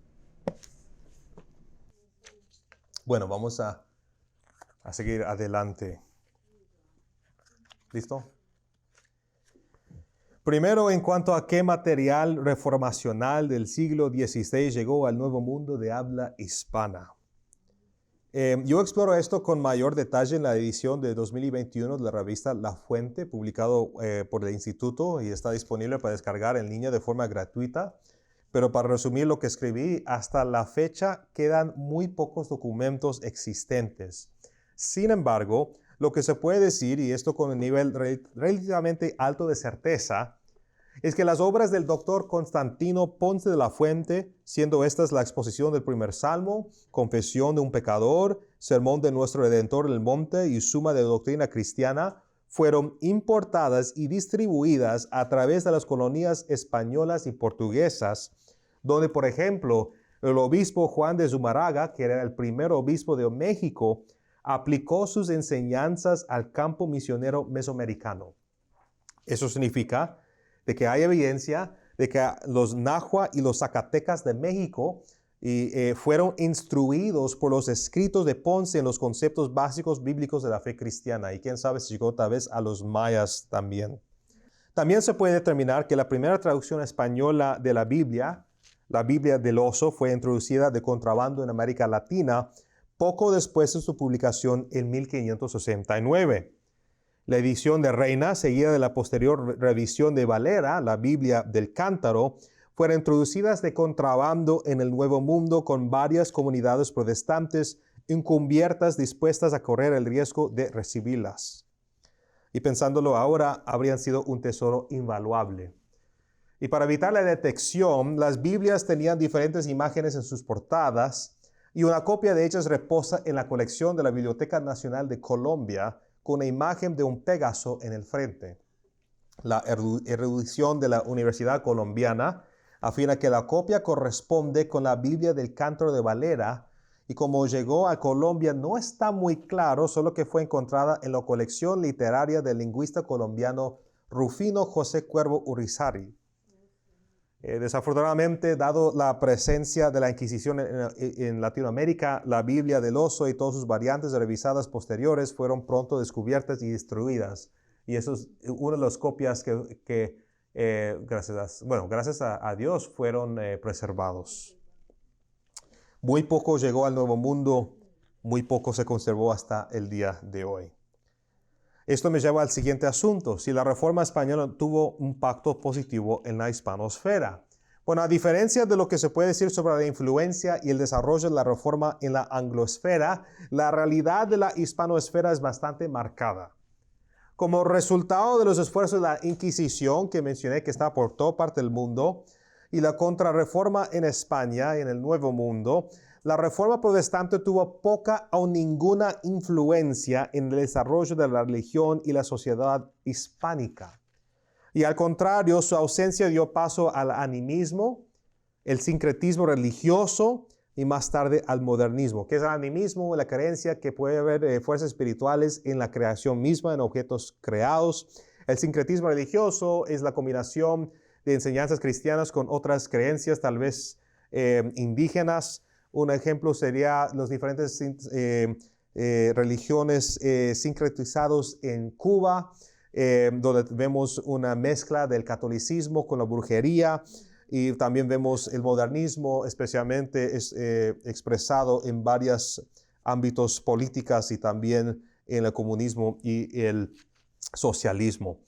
Bueno, vamos a seguir adelante. ¿Listo? Primero, en cuanto a qué material reformacional del siglo XVI llegó al Nuevo Mundo de habla hispana. Yo exploro esto con mayor detalle en la edición de 2021 de la revista La Fuente, publicado por el Instituto y está disponible para descargar en línea de forma gratuita. Pero para resumir lo que escribí, hasta la fecha quedan muy pocos documentos existentes. Sin embargo, lo que se puede decir, y esto con un nivel relativamente alto de certeza, es que las obras del doctor Constantino Ponce de la Fuente, siendo estas la exposición del primer salmo, confesión de un pecador, sermón de nuestro Redentor en el monte y suma de doctrina cristiana, fueron importadas y distribuidas a través de las colonias españolas y portuguesas, donde, por ejemplo, el obispo Juan de Zumárraga, que era el primer obispo de México, aplicó sus enseñanzas al campo misionero mesoamericano. Eso significa de que hay evidencia de que los Nahua y los Zacatecas de México fueron instruidos por los escritos de Ponce en los conceptos básicos bíblicos de la fe cristiana. Y quién sabe si llegó tal vez a los mayas también. También se puede determinar que la primera traducción española de la Biblia del Oso, fue introducida de contrabando en América Latina poco después de su publicación en 1569. La edición de Reina, seguida de la posterior revisión de Valera, la Biblia del Cántaro, fueron introducidas de contrabando en el Nuevo Mundo con varias comunidades protestantes encubiertas dispuestas a correr el riesgo de recibirlas. Y pensándolo ahora, habrían sido un tesoro invaluable. Y para evitar la detección, las Biblias tenían diferentes imágenes en sus portadas y una copia de ellas reposa en la colección de la Biblioteca Nacional de Colombia con una imagen de un Pégaso en el frente. La erudición de la Universidad Colombiana afirma que la copia corresponde con la Biblia del Cántaro de Valera y como llegó a Colombia no está muy claro, solo que fue encontrada en la colección literaria del lingüista colombiano Rufino José Cuervo Urizari. Desafortunadamente, dado la presencia de la Inquisición en Latinoamérica, la Biblia del Oso y todas sus variantes revisadas posteriores fueron pronto descubiertas y destruidas. Y eso es una de las copias que gracias a Dios fueron preservados. Muy poco llegó al Nuevo Mundo, muy poco se conservó hasta el día de hoy. Esto me lleva al siguiente asunto. Si la Reforma Española tuvo un impacto positivo en la hispanosfera. Bueno, a diferencia de lo que se puede decir sobre la influencia y el desarrollo de la Reforma en la anglosfera, la realidad de la hispanosfera es bastante marcada. Como resultado de los esfuerzos de la Inquisición, que mencioné que está por toda parte del mundo, y la contrarreforma en España y en el Nuevo Mundo, la Reforma Protestante tuvo poca o ninguna influencia en el desarrollo de la religión y la sociedad hispánica. Y al contrario, su ausencia dio paso al animismo, el sincretismo religioso y más tarde al modernismo. ¿Qué es el animismo? La creencia que puede haber fuerzas espirituales en la creación misma, en objetos creados. El sincretismo religioso es la combinación de enseñanzas cristianas con otras creencias, tal vez indígenas. Un ejemplo sería las diferentes religiones sincretizados en Cuba, donde vemos una mezcla del catolicismo con la brujería y también vemos el modernismo, especialmente expresado en varios ámbitos políticos y también en el comunismo y el socialismo.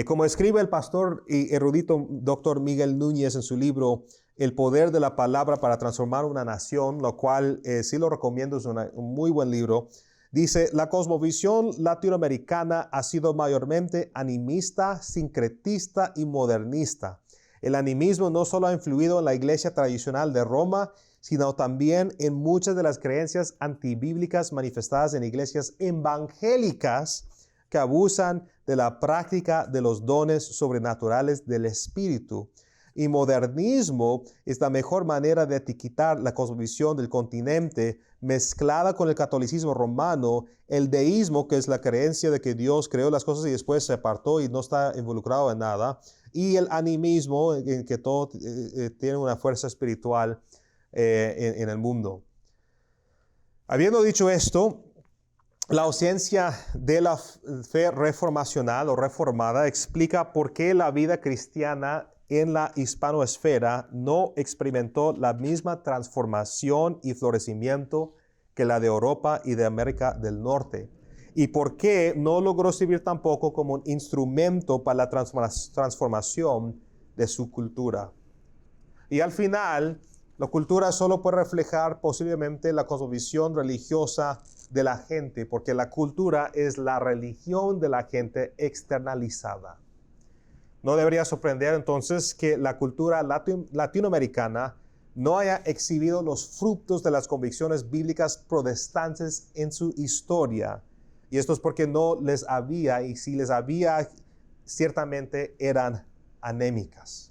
Como escribe el pastor y erudito Dr. Miguel Núñez en su libro El poder de la palabra para transformar una nación, lo cual sí lo recomiendo, es un muy buen libro. Dice, la cosmovisión latinoamericana ha sido mayormente animista, sincretista y modernista. El animismo no solo ha influido en la iglesia tradicional de Roma, sino también en muchas de las creencias antibíblicas manifestadas en iglesias evangélicas que abusan de la práctica de los dones sobrenaturales del Espíritu. y modernismo es la mejor manera de etiquetar la cosmovisión del continente mezclada con el catolicismo romano, el deísmo, que es la creencia de que Dios creó las cosas y después se apartó y no está involucrado en nada, y el animismo, en que todo tiene una fuerza espiritual en el mundo. Habiendo dicho esto, la ausencia de la fe reformacional o reformada explica por qué la vida cristiana en la hispanoesfera no experimentó la misma transformación y florecimiento que la de Europa y de América del Norte, y por qué no logró servir tampoco como un instrumento para la transformación de su cultura. Y al final, la cultura solo puede reflejar posiblemente la cosmovisión religiosa de la gente, porque la cultura es la religión de la gente externalizada. No debería sorprender entonces que la cultura latinoamericana no haya exhibido los frutos de las convicciones bíblicas protestantes en su historia. Y esto es porque no les había, y si les había, ciertamente eran anémicas.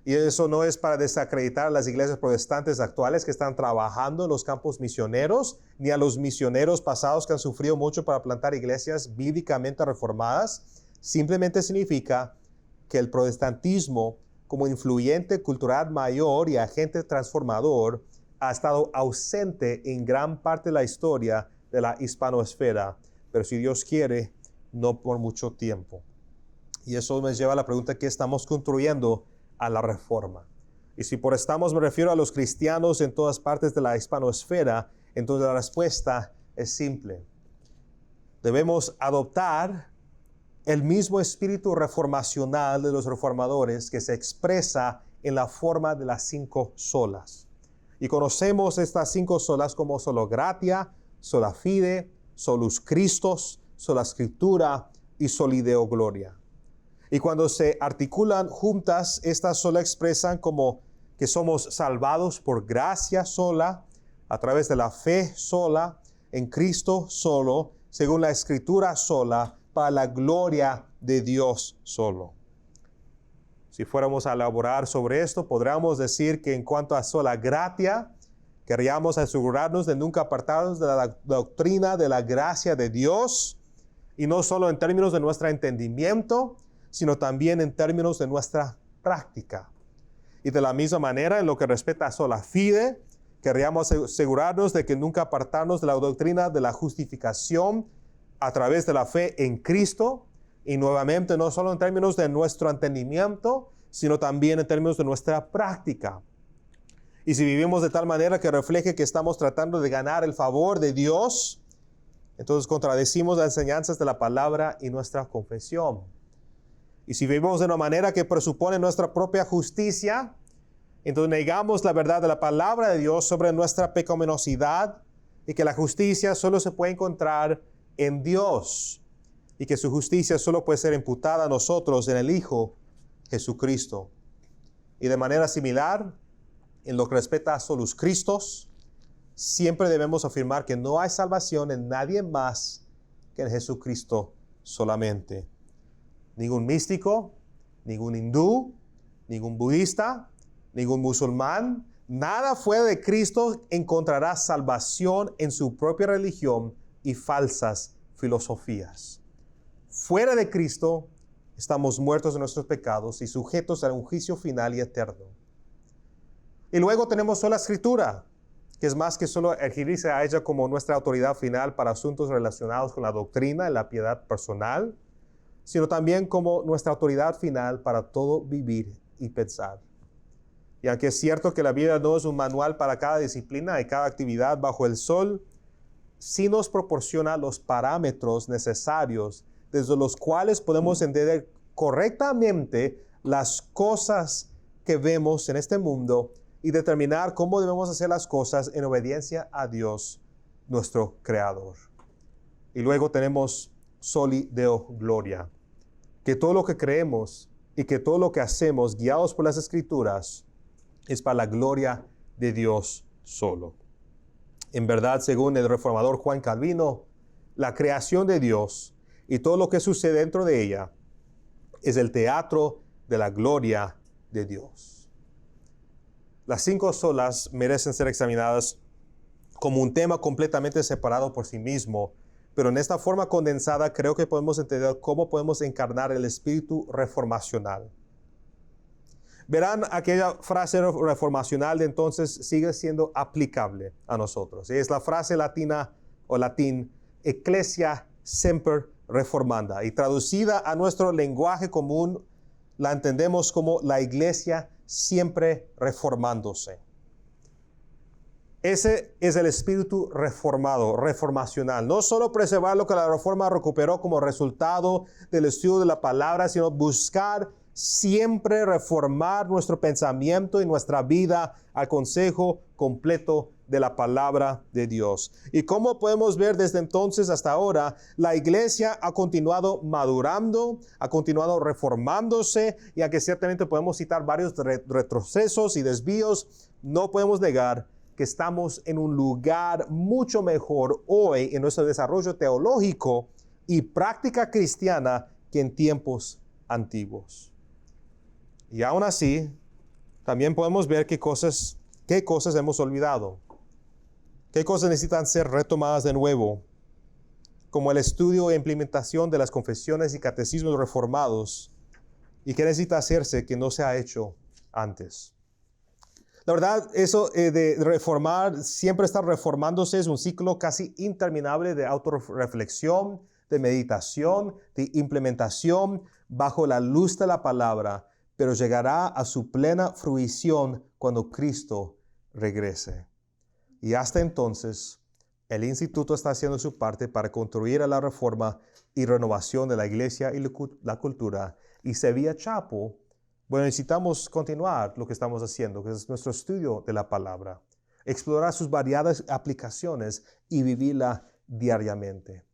Y eso no es para desacreditar a las iglesias protestantes actuales que están trabajando en los campos misioneros, ni a los misioneros pasados que han sufrido mucho para plantar iglesias bíblicamente reformadas. Simplemente significa que el protestantismo, como influyente cultural mayor y agente transformador, ha estado ausente en gran parte de la historia de la hispanoesfera, pero si Dios quiere, no por mucho tiempo. Y eso me lleva a la pregunta: ¿qué estamos construyendo a la reforma? Y si por estamos me refiero a los cristianos en todas partes de la hispanoesfera, entonces la respuesta es simple. Debemos adoptar el mismo espíritu reformacional de los reformadores que se expresa en la forma de las 5 solas. Y conocemos estas 5 solas como sola gratia, sola fide, solus Christus, sola Scriptura y soli Deo gloria. Y cuando se articulan juntas, estas solo expresan como que somos salvados por gracia sola, a través de la fe sola, en Cristo solo, según la Escritura sola, para la gloria de Dios solo. Si fuéramos a elaborar sobre esto, podríamos decir que en cuanto a sola gratia, queríamos asegurarnos de nunca apartarnos de la doctrina de la gracia de Dios, y no solo en términos de nuestro entendimiento, sino también en términos de nuestra práctica. Y de la misma manera, en lo que respecta a sola fide, queríamos asegurarnos de que nunca apartarnos de la doctrina de la justificación a través de la fe en Cristo, y nuevamente no solo en términos de nuestro entendimiento, sino también en términos de nuestra práctica. Y si vivimos de tal manera que refleje que estamos tratando de ganar el favor de Dios, entonces contradecimos las enseñanzas de la palabra y nuestra confesión. Y si vivimos de una manera que presupone nuestra propia justicia, entonces negamos la verdad de la palabra de Dios sobre nuestra pecaminosidad, y que la justicia solo se puede encontrar en Dios, y que su justicia solo puede ser imputada a nosotros en el Hijo Jesucristo. Y de manera similar, en lo que respecta a solus Christus, siempre debemos afirmar que no hay salvación en nadie más que en Jesucristo solamente. Ningún místico, ningún hindú, ningún budista, ningún musulmán, nada fuera de Cristo encontrará salvación en su propia religión y falsas filosofías. Fuera de Cristo, estamos muertos en nuestros pecados y sujetos a un juicio final y eterno. Y luego tenemos sola Escritura, que es más que solo adherirse a ella como nuestra autoridad final para asuntos relacionados con la doctrina y la piedad personal, sino también como nuestra autoridad final para todo vivir y pensar. Y aunque es cierto que la Biblia no es un manual para cada disciplina y cada actividad bajo el sol, sí nos proporciona los parámetros necesarios desde los cuales podemos entender correctamente las cosas que vemos en este mundo y determinar cómo debemos hacer las cosas en obediencia a Dios, nuestro Creador. Y luego tenemos soli Deo gloria, que todo lo que creemos y que todo lo que hacemos guiados por las Escrituras es para la gloria de Dios solo. En verdad, según el reformador Juan Calvino, la creación de Dios y todo lo que sucede dentro de ella es el teatro de la gloria de Dios. Las 5 solas merecen ser examinadas como un tema completamente separado por sí mismo, pero en esta forma condensada creo que podemos entender cómo podemos encarnar el espíritu reformacional. Verán, aquella frase reformacional de entonces sigue siendo aplicable a nosotros. Es la frase latina o latín, Ecclesia semper reformanda, y traducida a nuestro lenguaje común la entendemos como la iglesia siempre reformándose. Ese es el espíritu reformado, reformacional. No solo preservar lo que la reforma recuperó como resultado del estudio de la palabra, sino buscar siempre reformar nuestro pensamiento y nuestra vida al consejo completo de la palabra de Dios. Y como podemos ver desde entonces hasta ahora, la iglesia ha continuado madurando, ha continuado reformándose, y aunque ciertamente podemos citar varios retrocesos y desvíos, no podemos negar que estamos en un lugar mucho mejor hoy en nuestro desarrollo teológico y práctica cristiana que en tiempos antiguos. Y aún así, también podemos ver qué cosas hemos olvidado, qué cosas necesitan ser retomadas de nuevo, como el estudio e implementación de las confesiones y catecismos reformados, y qué necesita hacerse que no se ha hecho antes. La verdad, eso de reformar, siempre estar reformándose, es un ciclo casi interminable de autorreflexión, de meditación, de implementación bajo la luz de la palabra, pero llegará a su plena fruición cuando Cristo regrese. Y hasta entonces, el instituto está haciendo su parte para contribuir a la reforma y renovación de la iglesia y la cultura. Y Sevilla Chapel, bueno, necesitamos continuar lo que estamos haciendo, que es nuestro estudio de la palabra, explorar sus variadas aplicaciones y vivirla diariamente.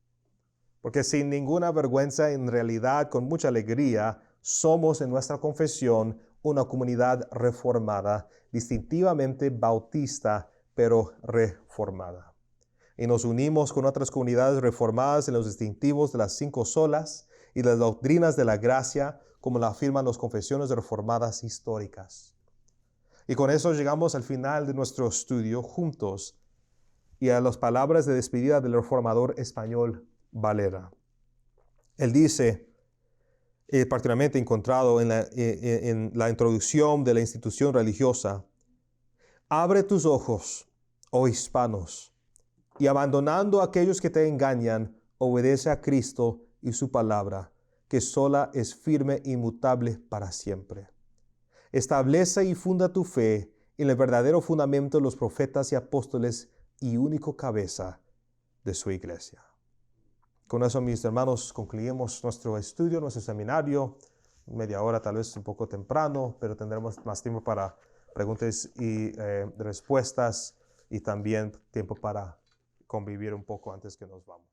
Porque sin ninguna vergüenza, en realidad, con mucha alegría, somos en nuestra confesión una comunidad reformada, distintivamente bautista, pero reformada. Y nos unimos con otras comunidades reformadas en los distintivos de las 5 solas y las doctrinas de la gracia, como la afirman las confesiones reformadas históricas. Y con eso llegamos al final de nuestro estudio juntos y a las palabras de despedida del reformador español Valera. Él dice, particularmente encontrado en la introducción de la institución religiosa: abre tus ojos, oh hispanos, y abandonando a aquellos que te engañan, obedece a Cristo y su palabra, que sola es firme e inmutable para siempre. Establece y funda tu fe en el verdadero fundamento de los profetas y apóstoles y único cabeza de su iglesia. Con eso, mis hermanos, concluimos nuestro estudio, nuestro seminario. Media hora, tal vez un poco temprano, pero tendremos más tiempo para preguntas y respuestas, y también tiempo para convivir un poco antes que nos vamos.